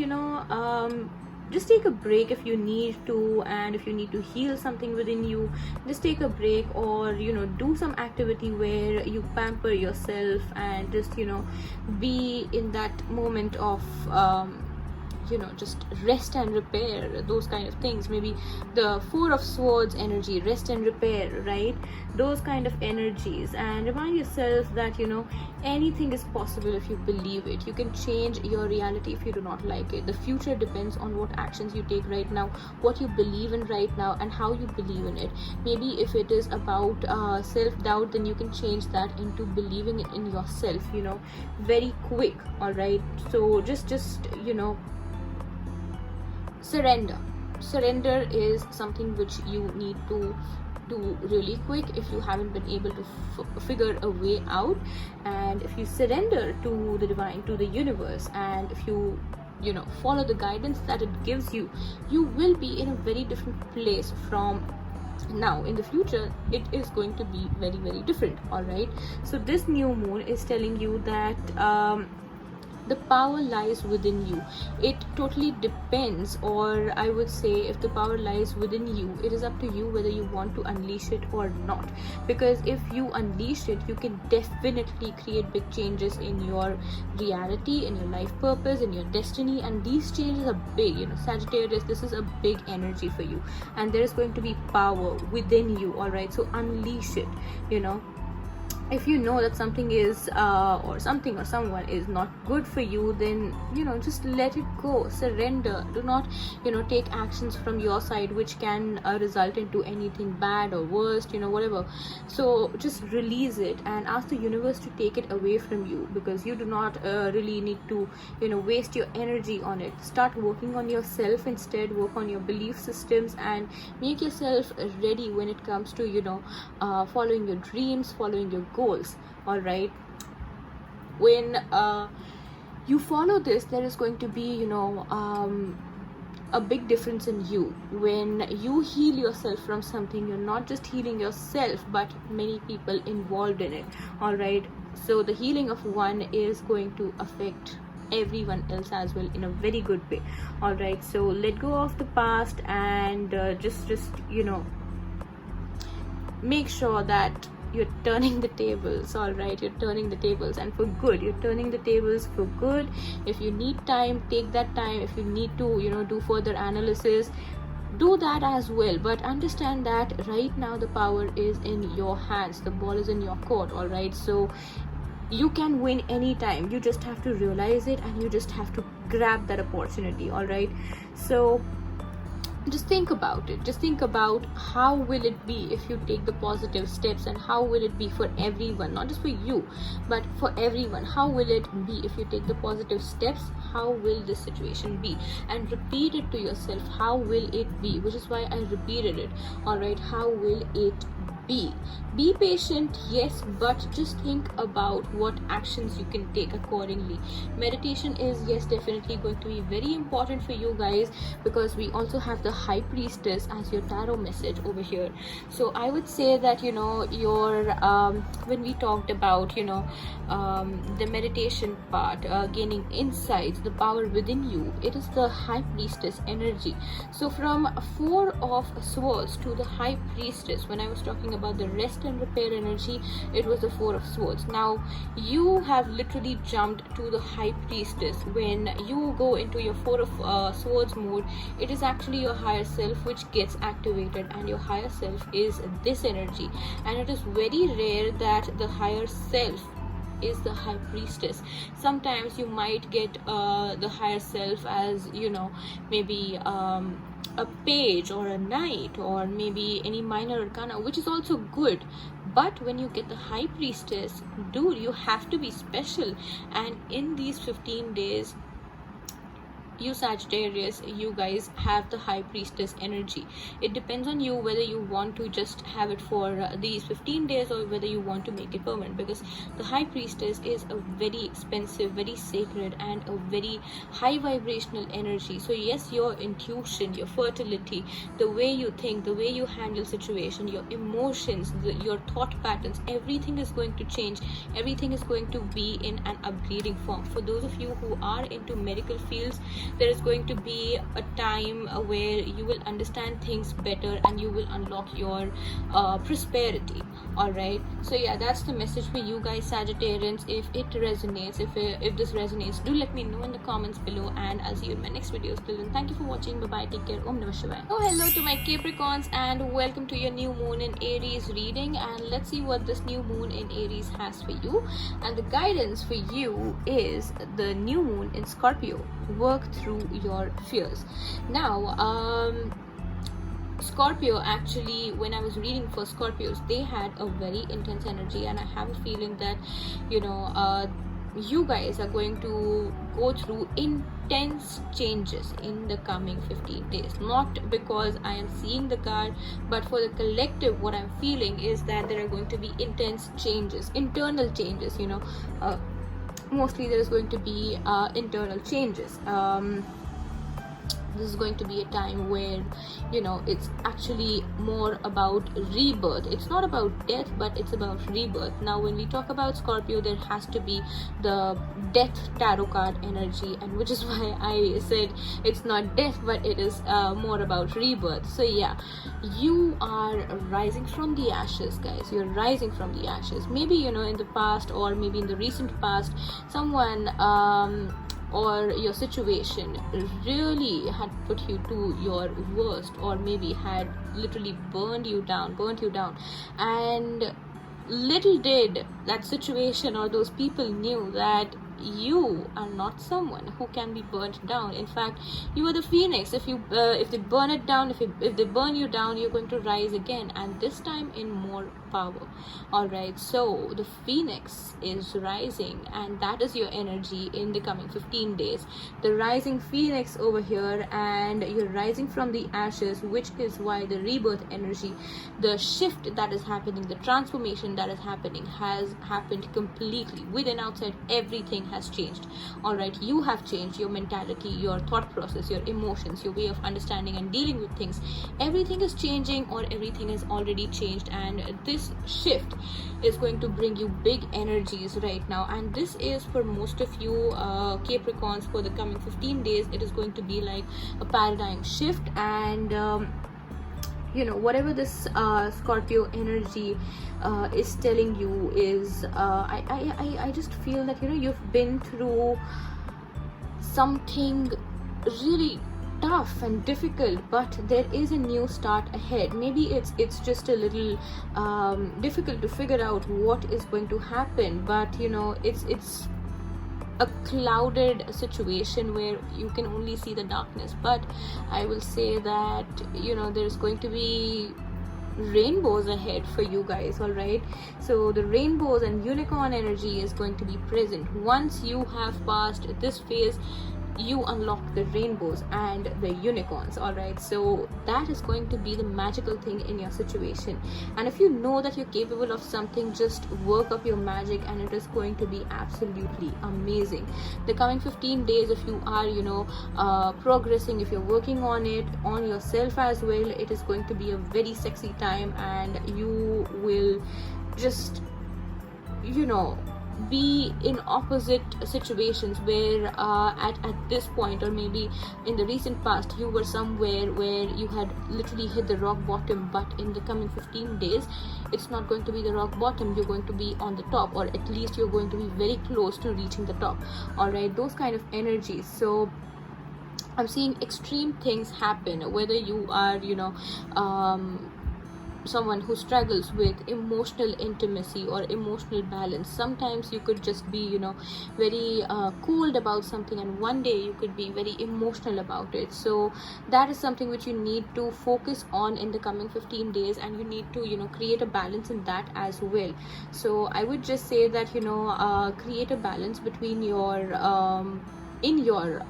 just take a break if you need to, and if you need to heal something within you, just take a break, or do some activity where you pamper yourself and just be in that moment of just rest and repair, those kind of things. Maybe the Four of Swords energy, rest and repair, right? Those kind of energies. And remind yourself that anything is possible if you believe it. You can change your reality if you do not like it. The future depends on what actions you take right now, what you believe in right now, and how you believe in it. Maybe if it is about self-doubt, then you can change that into believing it in yourself, very quick, all right? So just surrender is something which you need to do really quick if you haven't been able to figure a way out. And if you surrender to the divine, to the universe, and if you follow the guidance that it gives you, you will be in a very different place from now. In the future, it is going to be very, very different, all right? So this new moon is telling you that the power lies within you. It totally depends, or I would say, if the power lies within you, it is up to you whether you want to unleash it or not. Because if you unleash it, you can definitely create big changes in your reality, in your life purpose, in your destiny. And these changes are big. Sagittarius, this is a big energy for you, and there is going to be power within you, all right? So unleash it. If you know that something is or something or someone is not good for you, then just let it go. Surrender. Do not take actions from your side which can result into anything bad or worst, whatever. So just release it and ask the universe to take it away from you, because you do not really need to waste your energy on it. Start working on yourself instead. Work on your belief systems and make yourself ready when it comes to following your dreams, following your goals, all right? When you follow this, there is going to be a big difference in you. When you heal yourself from something, you're not just healing yourself, but many people involved in it, all right? So the healing of one is going to affect everyone else as well in a very good way, all right? So let go of the past and just make sure that you're turning the tables, all right? You're turning the tables, and for good. You're turning the tables for good. If you need time, take that time. If you need to do further analysis, do that as well. But understand that right now the power is in your hands. The ball is in your court, all right? So you can win anytime. You just have to realize it, and you just have to grab that opportunity, all right? So just think about it. Just think about how will it be if you take the positive steps, and how will it be for everyone, not just for you but for everyone. How will it be if you take the positive steps? How will this situation be? And repeat it to yourself. How will it be? Which is why I repeated it, all right? How will it be patient, yes, but just think about what actions you can take accordingly. Meditation is, yes, definitely going to be very important for you guys, because we also have the High Priestess as your tarot message over here. So I would say that your when we talked about the meditation part, gaining insights, the power within you, it is the High Priestess energy. So from Four of Swords to the High Priestess, when I was talking about the rest and repair energy, it was the Four of Swords. Now you have literally jumped to the High Priestess. When you go into your Four of Swords mode, it is actually your higher self which gets activated, and your higher self is this energy. And it is very rare that the higher self is the High Priestess. Sometimes you might get the higher self as, you know, maybe a page or a knight, or maybe any minor arcana, which is also good. But when you get the High Priestess, dude, you have to be special. And in these 15 days, you Sagittarius, you guys have the High Priestess energy. It depends on you whether you want to just have it for these 15 days or whether you want to make it permanent, because the High Priestess is a very expensive, very sacred, and a very high vibrational energy. So yes, your intuition, your fertility, the way you think, the way you handle situation, your emotions, your thought patterns, everything is going to change. Everything is going to be in an upgrading form. For those of you who are into medical fields, there is going to be a time where you will understand things better and you will unlock your prosperity. All right, so yeah, that's the message for you guys Sagittarians. If it resonates, if this resonates, do let me know in the comments below, and I'll see you in my next videos. Till then, thank you for watching. Bye bye, take care. Om Namah Shivaya. Oh, hello to my Capricorns, and welcome to your new moon in Aries reading. And let's see what this new moon in Aries has for you. And the guidance for you is the new moon in Scorpio. Work through your fears. Now, Scorpio, actually, when I was reading for Scorpios, they had a very intense energy, and I have a feeling that, you know, you guys are going to go through intense changes in the coming 15 days. Not because I am seeing the card, but for the collective, what I'm feeling is that there are going to be intense changes, internal changes, you know. Mostly there is going to be internal changes. This is going to be a time where, you know, it's actually more about rebirth. It's not about death, but it's about rebirth. Now, when we talk about Scorpio, there has to be the death tarot card energy, and which is why I said it's not death, but it is more about rebirth. So yeah, you are rising from the ashes, guys. You're rising from the ashes. Maybe, you know, in the past, or maybe in the recent past, someone or your situation really had put you to your worst, or maybe had literally burnt you down, and little did that situation or those people knew that you are not someone who can be burnt down. In fact, you are the phoenix. If they burn it down, if they burn you down, you're going to rise again, and this time in more power. All right, so the phoenix is rising, and that is your energy in the coming 15 days. The rising phoenix over here, and you're rising from the ashes, which is why the rebirth energy, the shift that is happening, the transformation that is happening has happened completely. Within, outside, everything has changed. All right, you have changed your mentality, your thought process, your emotions, your way of understanding and dealing with things. Everything is changing, or everything has already changed, and this shift is going to bring you big energies right now. And this is for most of you Capricorns. For the coming 15 days, it is going to be like a paradigm shift, and you know, whatever this Scorpio energy is telling you is I just feel that, you know, you've been through something really tough and difficult, but there is a new start ahead. Maybe it's just a little difficult to figure out what is going to happen, but you know, it's a clouded situation where you can only see the darkness. But I will say that, you know, there's going to be rainbows ahead for you guys. All right, so the rainbows and unicorn energy is going to be present. Once you have passed this phase, you unlock the rainbows and the unicorns. All right, so that is going to be the magical thing in your situation. And if you know that you're capable of something, just work up your magic, and it is going to be absolutely amazing. The coming 15 days, if you are, you know, progressing, if you're working on it, on yourself as well, it is going to be a very sexy time, and you will just, you know, be in opposite situations where at this point, or maybe in the recent past, you were somewhere where you had literally hit the rock bottom. But in the coming 15 days, it's not going to be the rock bottom. You're going to be on the top, or at least you're going to be very close to reaching the top. All right, those kind of energies. So I'm seeing extreme things happen, whether you are, you know, someone who struggles with emotional intimacy or emotional balance. Sometimes you could just be, you know, very cold about something, and one day you could be very emotional about it. So that is something which you need to focus on in the coming 15 days, and you need to, you know, create a balance in that as well. So I would just say that, you know, create a balance between your in your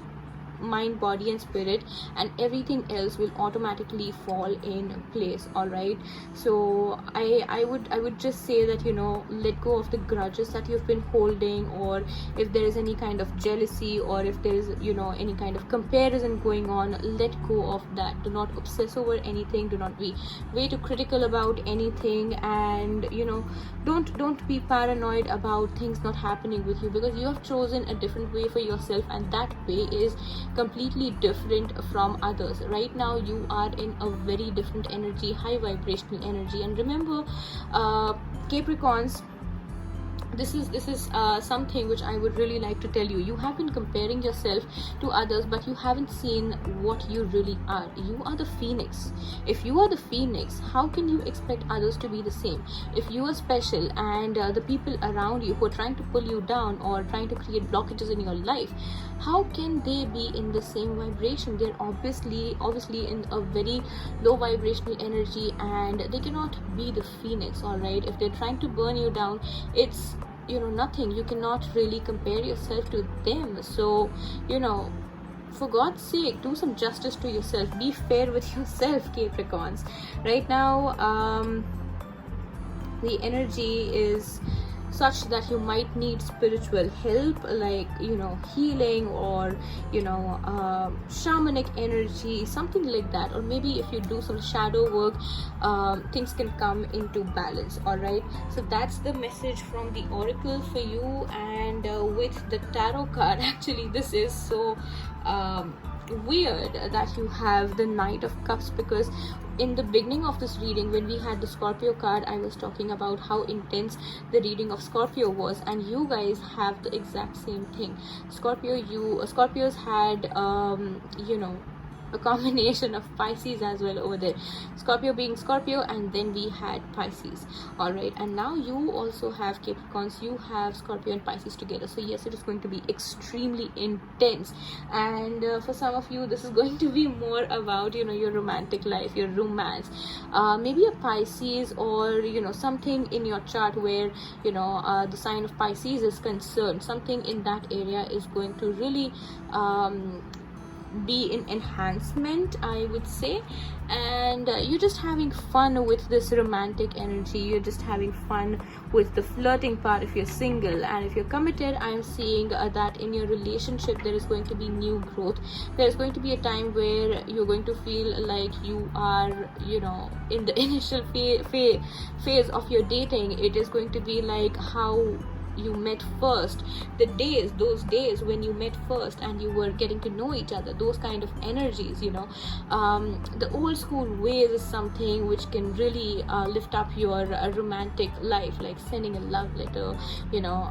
mind, body and spirit, and everything else will automatically fall in place. All right, so I would just say that, you know, let go of the grudges that you've been holding, or if there is any kind of jealousy, or if there is, you know, any kind of comparison going on, let go of that. Do not obsess over anything, do not be way too critical about anything, and, you know, don't be paranoid about things not happening with you, because you have chosen a different way for yourself, and that way is completely different from others. Right now you are in a very different energy, high vibrational energy. And remember, Capricorns, this is something which I would really like to tell you. You have been comparing yourself to others, but you haven't seen what you really are. You are the phoenix. If you are the phoenix, how can you expect others to be the same? If you are special, and the people around you who are trying to pull you down or trying to create blockages in your life, how can they be in the same vibration? They're obviously in a very low vibrational energy, and they cannot be the phoenix. All right, if they're trying to burn you down, it's, you know, nothing. You cannot really compare yourself to them. So, you know, for God's sake, do some justice to yourself. Be fair with yourself, Capricorns. Right now, the energy is such that you might need spiritual help, like, you know, healing, or, you know, shamanic energy, something like that. Or maybe if you do some shadow work, things can come into balance. All right, so that's the message from the oracle for you. And with the tarot card, actually this is so weird that you have the Knight of Cups, because in the beginning of this reading, when we had the Scorpio card, I was talking about how intense the reading of Scorpio was, and you guys have the exact same thing. Scorpios had you know, a combination of Pisces as well over there. Scorpio being Scorpio, and then we had Pisces. All right, and now you also have Capricorns. You have Scorpio and Pisces together. So yes, it is going to be extremely intense. And for some of you, this is going to be more about, you know, your romantic life, your romance. Maybe a Pisces, or, you know, something in your chart where, you know, the sign of Pisces is concerned. Something in that area is going to really be in enhancement, I would say. And you're just having fun with this romantic energy. You're just having fun with the flirting part if you're single. And if you're committed, I'm seeing that in your relationship there is going to be new growth. There's going to be a time where you're going to feel like you are, you know, in the initial phase of your dating. It is going to be like how you met first, those days when you met first and you were getting to know each other, those kind of energies, you know. The old school ways is something which can really lift up your romantic life, like sending a love letter, you know,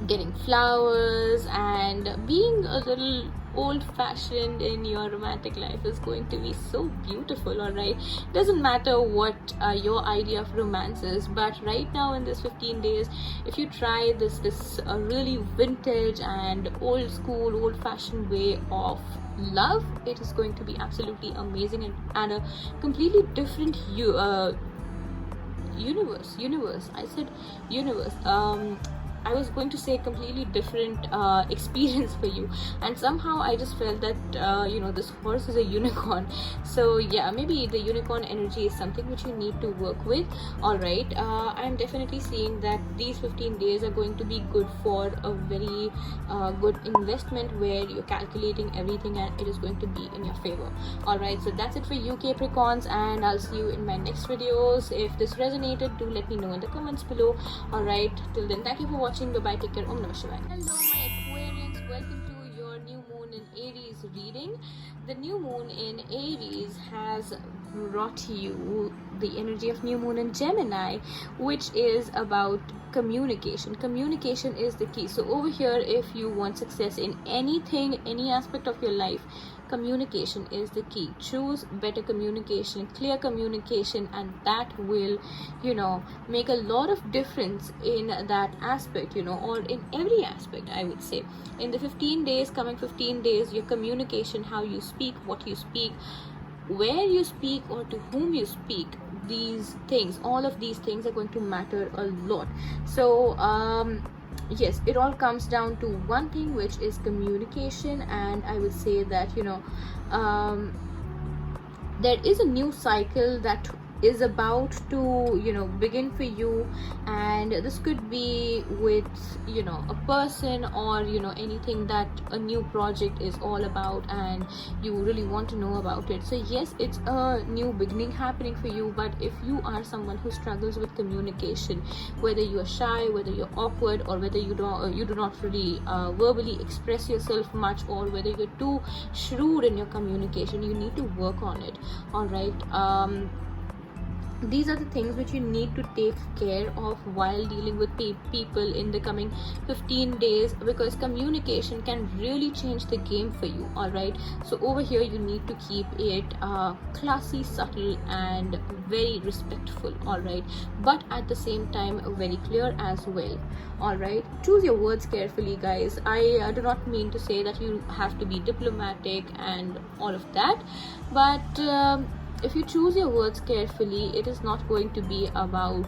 getting flowers, and being a little old-fashioned in your romantic life is going to be so beautiful. All right, doesn't matter what your idea of romance is, but right now in this 15 days, if you try this really vintage and old school, old-fashioned way of love, it is going to be absolutely amazing, and a completely different universe. I said universe. I was going to say completely different experience for you, and somehow I just felt that you know, this horse is a unicorn. So yeah, maybe the unicorn energy is something which you need to work with. All right, I'm definitely seeing that these 15 days are going to be good for a very good investment where you're calculating everything and it is going to be in your favor. All right, so that's it for you, Capricorns, and I'll see you in my next videos. If this resonated, do let me know in the comments below. All right, till then, thank you for watching. Bye bye, take care. Om Namah Shivaya. Hello my Aquarians, welcome to your new moon in Aries reading. The new moon in Aries has brought you the energy of new moon in Gemini, which is about communication. Communication is the key. So over here, if you want success in anything, any aspect of your life, communication is the key. Choose better communication, clear communication, and that will, you know, make a lot of difference in that aspect, you know, or in every aspect, I would say. In the 15 days, coming 15 days, your communication, how you speak, what you speak, where you speak, or to whom you speak, these things, all of these things are going to matter a lot. So yes, it all comes down to one thing, which is communication. And I would say that, you know, there is a new cycle that is about to, you know, begin for you, and this could be with, you know, a person, or, you know, anything that a new project is all about and you really want to know about it. So yes, it's a new beginning happening for you. But if you are someone who struggles with communication, whether you are shy, whether you're awkward, or whether you do not really verbally express yourself much, or whether you're too shrewd in your communication, you need to work on it. All right, these are the things which you need to take care of while dealing with people in the coming 15 days, because communication can really change the game for you. All right, so over here you need to keep it classy, subtle, and very respectful. All right, but at the same time very clear as well. All right, choose your words carefully, guys. I do not mean to say that you have to be diplomatic and all of that, but if you choose your words carefully, it is not going to be about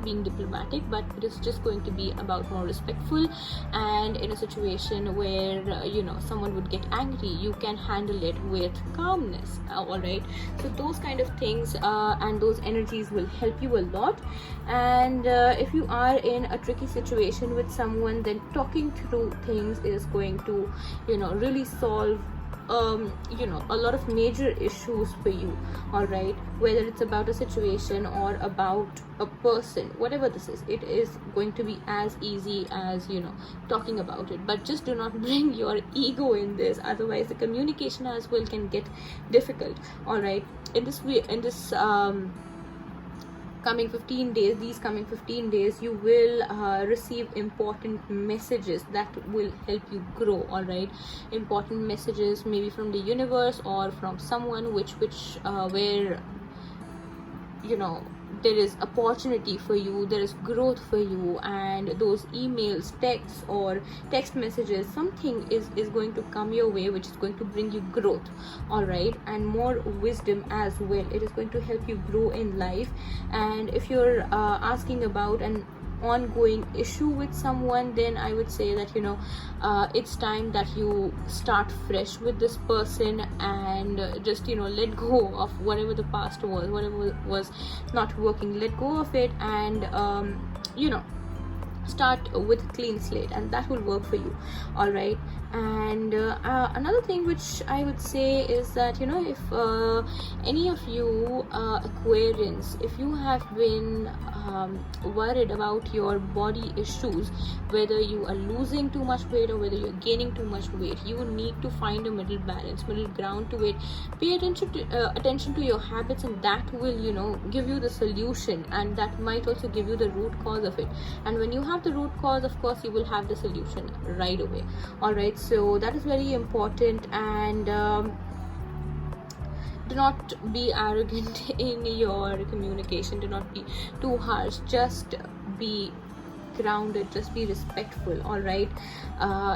being diplomatic, but it is just going to be about more respectful. And in a situation where you know, someone would get angry, you can handle it with calmness. All right, so those kind of things and those energies will help you a lot. And if you are in a tricky situation with someone, then talking through things is going to, you know, really solve you know, a lot of major issues for you. All right, whether it's about a situation or about a person, whatever this is, it is going to be as easy as, you know, talking about it. But just do not bring your ego in this, otherwise the communication as well can get difficult. All right, in this coming 15 days, these coming 15 days, you will receive important messages that will help you grow. All right, important messages maybe from the universe or from someone where, you know, there is opportunity for you, there is growth for you. And those emails, texts, or text messages, something is going to come your way which is going to bring you growth. All right, and more wisdom as well. It is going to help you grow in life. And if you're asking about an ongoing issue with someone, then I would say that, you know, it's time that you start fresh with this person, and just, you know, let go of whatever the past was, whatever was not working, let go of it, and you know, start with a clean slate, and that will work for you. All right, and another thing which I would say is that, you know, if any of you Aquarians, if you have been worried about your body issues, whether you are losing too much weight or whether you're gaining too much weight, you need to find a middle balance, middle ground to it. Pay attention to your habits, and that will, you know, give you the solution, and that might also give you the root cause of it. And when you have the root cause, of course you will have the solution right away. All right, so that is very important. And do not be arrogant in your communication, do not be too harsh, just be grounded, just be respectful. All right,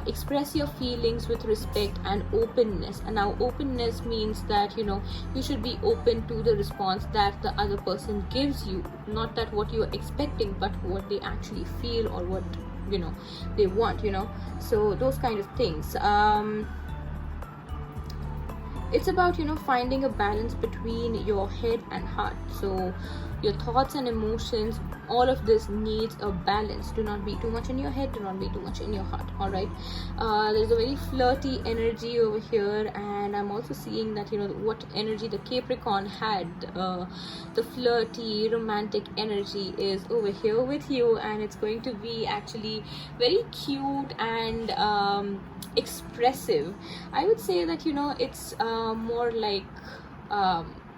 express your feelings with respect and openness. And now openness means that, you know, you should be open to the response that the other person gives you, not that what you are expecting, but what they actually feel or what, you know, they want, you know. So those kind of things. It's about, you know, finding a balance between your head and heart. So your thoughts and emotions, all of this needs a balance. Do not be too much in your head, do not be too much in your heart. All right, there's a very flirty energy over here, and I'm also seeing that, you know, what energy the Capricorn had, the flirty romantic energy is over here with you, and it's going to be actually very cute and expressive. I would say that, you know, it's more like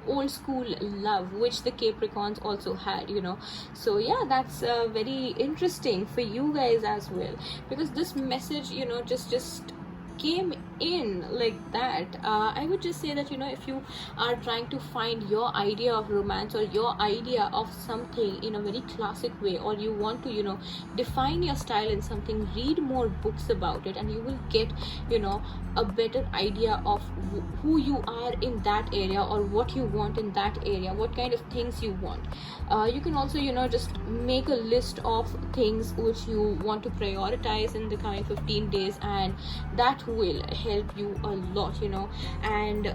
old school love, which the Capricorns also had, you know. So yeah, that's very interesting for you guys as well, because this message, you know, just came in like that, I would just say that, you know, if you are trying to find your idea of romance or your idea of something in a very classic way, or you want to, you know, define your style in something, read more books about it, and you will get, you know, a better idea of who you are in that area, or what you want in that area, what kind of things you want. You can also, you know, just make a list of things which you want to prioritize in the coming 15 days, and that will help you a lot, you know, and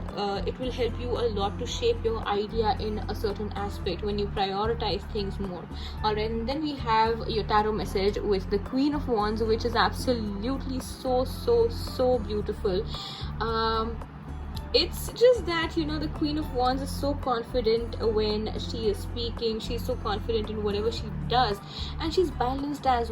it will help you a lot to shape your idea in a certain aspect when you prioritize things more. Alright, and then we have your tarot message with the Queen of Wands, which is absolutely so beautiful. It's just that, you know, the Queen of Wands is so confident when she is speaking. She's so confident in whatever she does, and she's balanced as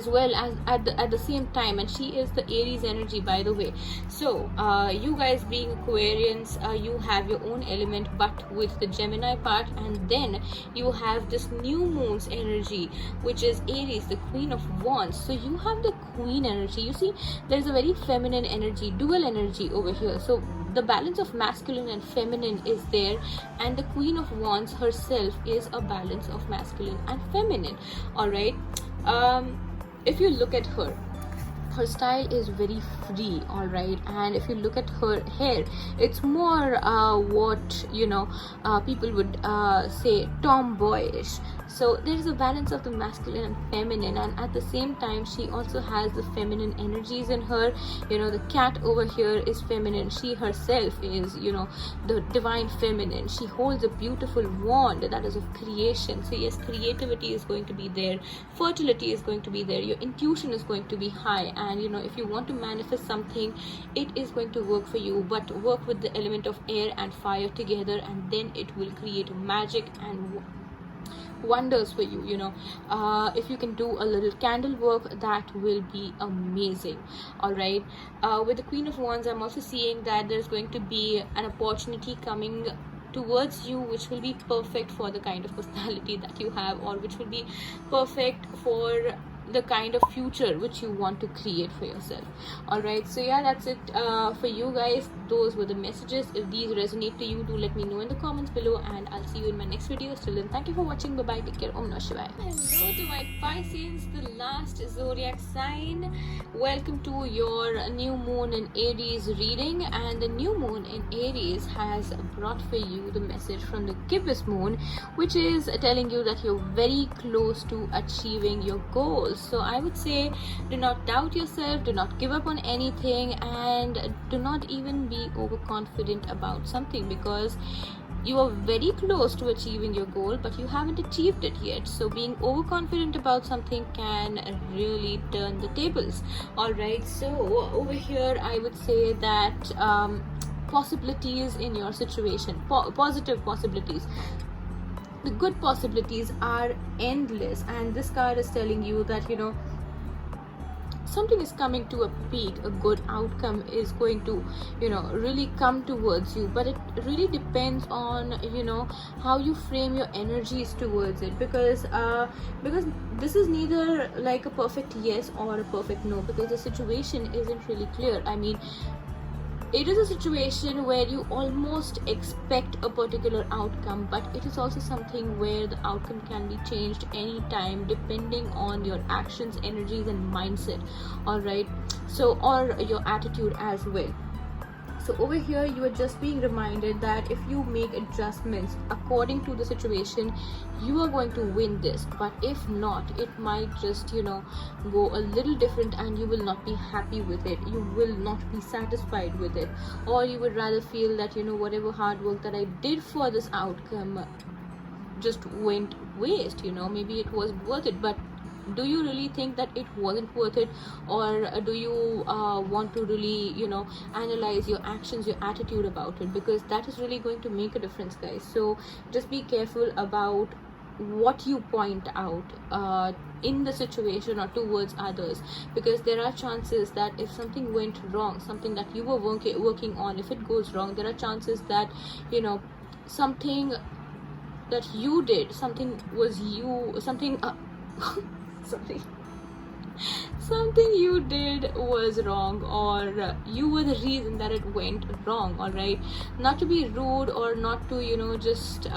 well as at the same time, and she is the Aries energy, by the way. So you guys being Aquarians, you have your own element, but with the Gemini part, and then you have this new moon's energy, which is Aries, the Queen of Wands. So you have the Queen energy. You see, there's a very feminine energy, dual energy over here. So the balance of masculine and feminine is there, and the Queen of Wands herself is a balance of masculine and feminine. All right. If you look at her style is very free, all right, and if you look at her hair, it's more what, you know, people would say tomboyish. So there is a balance of the masculine and feminine, and at the same time she also has the feminine energies in her. You know, the cat over here is feminine. She herself is, you know, the divine feminine. She holds a beautiful wand that is of creation. So yes, creativity is going to be there, fertility is going to be there, your intuition is going to be high, and you know, if you want to manifest something, it is going to work for you, but work with the element of air and fire together, and then it will create magic and wonders for you. You know, if you can do a little candle work, that will be amazing. All right, with the Queen of Wands, I'm also seeing that there's going to be an opportunity coming towards you, which will be perfect for the kind of personality that you have, or which will be perfect for the kind of future which you want to create for yourself. All right, so yeah, that's it for you guys. Those were the messages. If these resonate to you, do let me know in the comments below, and I'll see you in my next video. Till then, thank you for watching. Bye bye, take care. Om Namah Shivaya. Hello to my Pisces, the last zodiac sign. Welcome to your new moon in Aries reading, and the new moon in Aries has brought for you the message from the gibbous moon, which is telling you that you're very close to achieving your goals. So I would say, do not doubt yourself, do not give up on anything, and do not even be overconfident about something, because you are very close to achieving your goal, but you haven't achieved it yet. So being overconfident about something can really turn the tables. All right, so over here I would say that possibilities in your situation, positive possibilities, the good possibilities are endless, and this card is telling you that, you know, something is coming to a peak. A good outcome is going to, you know, really come towards you, but it really depends on, you know, how you frame your energies towards it, because this is neither like a perfect yes or a perfect no, because the situation isn't really clear. I mean, it is a situation where you almost expect a particular outcome, but it is also something where the outcome can be changed anytime depending on your actions, energies, and mindset. All right, so, or your attitude as well. So over here you are just being reminded that if you make adjustments according to the situation, you are going to win this. But if not, it might just, you know, go a little different, and you will not be happy with it. You will not be satisfied with it, or you would rather feel that, you know, whatever hard work that I did for this outcome just went waste. You know, maybe it was worth it, but do you really think that it wasn't worth it, or do you want to really, you know, analyze your actions, your attitude about it, because that is really going to make a difference, guys. So just be careful about what you point out in the situation or towards others, because there are chances that if something went wrong, something that you were working on, if it goes wrong, there are chances that, you know, something that you did, something was you, something sorry, something you did was wrong, or you were the reason that it went wrong. All right, not to be rude or not to just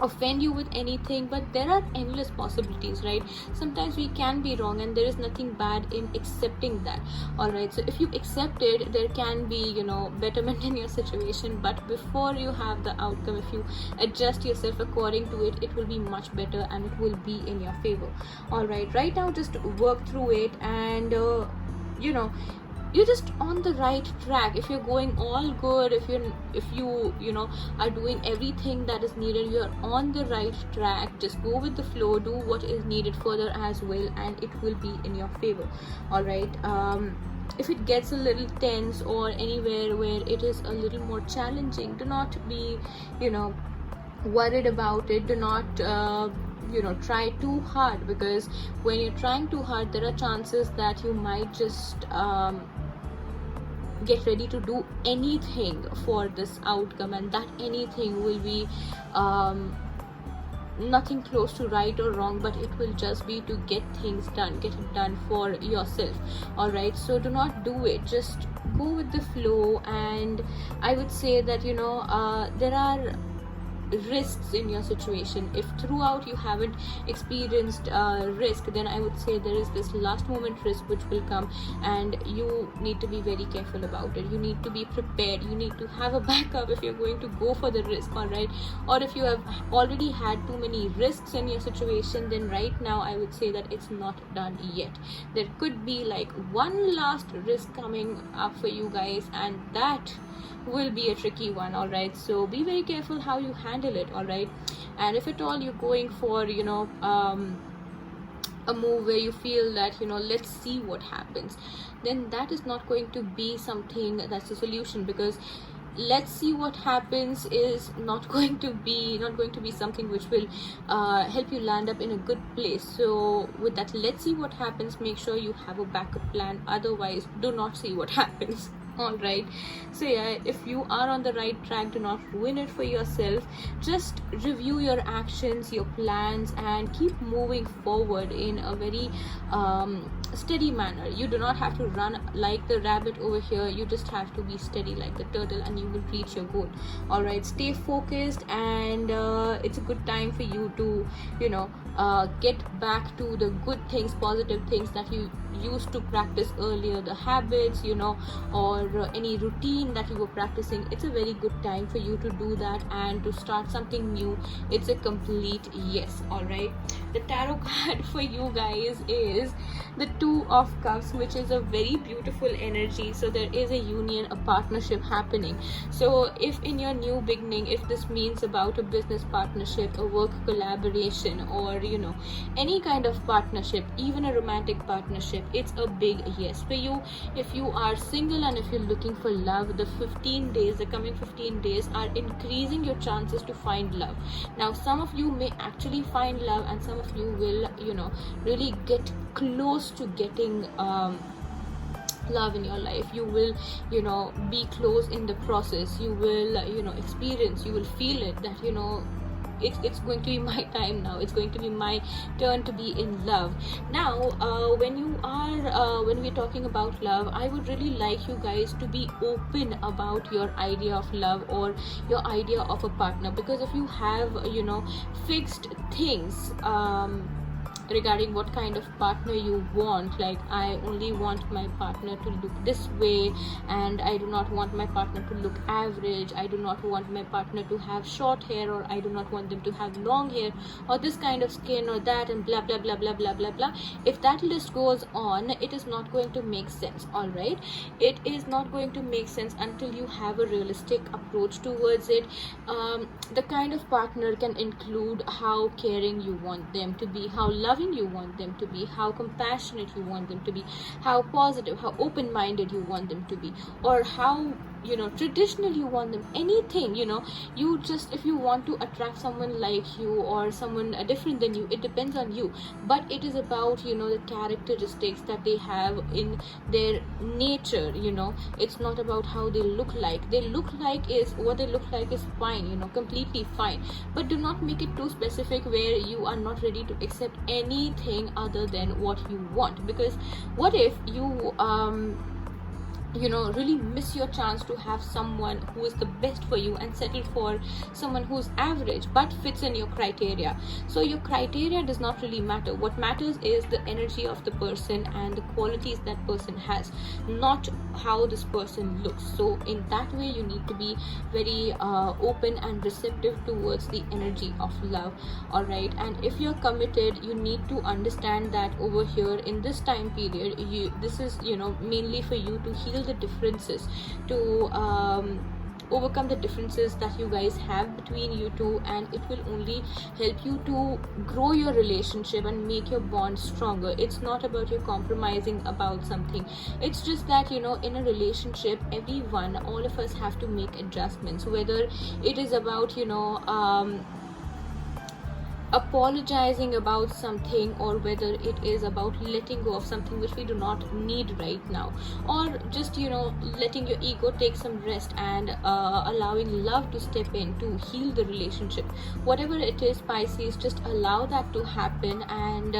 offend you with anything, but there are endless possibilities, right? Sometimes we can be wrong, and there is nothing bad in accepting that. All right, so if you accept it, there can be betterment in your situation. But before you have the outcome, if you adjust yourself according to it, it will be much better and it will be in your favor. All right now, just work through it, and you're just on the right track. If you're going all good, if you are doing everything that is needed, you're on the right track. Just go with the flow, do what is needed further as well, and it will be in your favor. All right, if it gets a little tense or anywhere where it is a little more challenging, do not be worried about it. Do not try too hard, because when you're trying too hard, there are chances that you might just get ready to do anything for this outcome, and that anything will be nothing close to right or wrong, but it will just be to get things done, get it done for yourself. All right, so do not do it, just go with the flow. And I would say that there are risks in your situation. If throughout you haven't experienced risk, then I would say there is this last moment risk which will come, and you need to be very careful about it. You need to be prepared. You need to have a backup if you're going to go for the risk. All right, or if you have already had too many risks in your situation, then right now I would say that it's not done yet. There could be like one last risk coming up for you guys, and that will be a tricky one. All right, so be very careful how you handle it. All right, and if at all you're going for a move where you feel that let's see what happens, then that is not going to be something that's a solution, because let's see what happens is not going to be something which will help you land up in a good place. So with that let's see what happens, make sure you have a backup plan. Otherwise, do not see what happens. All right, so yeah, if you are on the right track, do not ruin it for yourself. Just review your actions, your plans, and keep moving forward in a very steady manner. You do not have to run like the rabbit over here. You just have to be steady like the turtle, and you will reach your goal. All right, stay focused, and it's a good time for you to get back to the good things, positive things that you used to practice earlier, the habits or any routine that you were practicing. It's a very good time for you to do that and to start something new. It's a complete yes. All right, the tarot card for you guys is the Two of Cups, which is a very beautiful energy. So there is a union, a partnership happening. So if in your new beginning, if this means about a business partnership, a work collaboration, or any kind of partnership, even a romantic partnership, it's a big yes for you. If you are single and if you're looking for love, the coming 15 days are increasing your chances to find love. Now some of you may actually find love, and some of you will really get close to getting love in your life. You will be close in the process. You will experience, you will feel it, that it's going to be my time now. It's going to be my turn to be in love. Now when we're talking about love, I would really like you guys to be open about your idea of love or your idea of a partner, because if you have fixed things regarding what kind of partner you want, like I only want my partner to look this way, and I do not want my partner to look average, I do not want my partner to have short hair, or I do not want them to have long hair, or this kind of skin, or that, and blah blah blah blah blah blah blah. If that list goes on, it is not going to make sense. All right, it is not going to make sense until you have a realistic approach towards it. The kind of partner can include how caring you want them to be, how loving you want them to be, how compassionate you want them to be, how positive, how open-minded you want them to be, or how traditional you want them, anything, you just, if you want to attract someone like you or someone different than you, it depends on you. But it is about the characteristics that they have in their nature. It's not about how they look like. They look like is what they look like is fine, completely fine, but do not make it too specific where you are not ready to accept anything other than what you want. Because what if you really miss your chance to have someone who is the best for you and settle for someone who's average but fits in your criteria? So your criteria does not really matter. What matters is the energy of the person and the qualities that person has, not how this person looks. So in that way, you need to be very open and receptive towards the energy of love. All right, and if you're committed, you need to understand that over here in this time period, this is mainly for you to heal the differences, to overcome the differences that you guys have between you two, and it will only help you to grow your relationship and make your bond stronger. It's not about you compromising about something. It's just that in a relationship, all of us have to make adjustments, whether it is about apologizing about something, or whether it is about letting go of something which we do not need right now, or just letting your ego take some rest and allowing love to step in to heal the relationship. Whatever it is, Pisces, just allow that to happen. And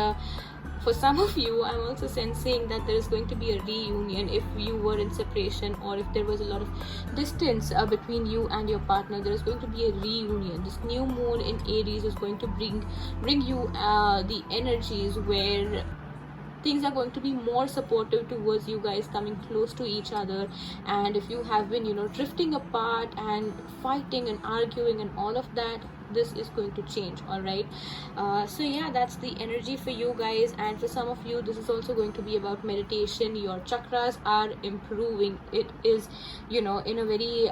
for some of you, I'm also sensing that there is going to be a reunion if you were in separation, or if there was a lot of distance between you and your partner. There is going to be a reunion. This new moon in Aries is going to bring you the energies where things are going to be more supportive towards you guys coming close to each other. And if you have been drifting apart and fighting and arguing and all of that, this is going to change. All right, so yeah, that's the energy for you guys. And for some of you, this is also going to be about meditation. Your chakras are improving. It is in a very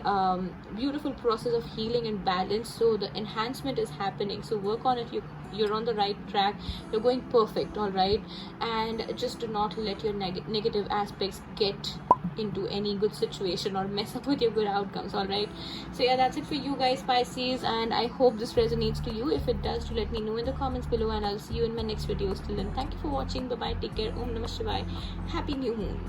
beautiful process of healing and balance, so the enhancement is happening. So work on it. You're on the right track. You're going perfect. All right, and just do not let your negative aspects get into any good situation or mess up with your good outcomes. All right, so yeah, that's it for you guys, Pisces, and I hope this resonates to you. If it does, to let me know in the comments below, and I'll see you in my next videos. Till then, thank you for watching. Bye bye, take care. Om Namah Shivaya. Happy new moon.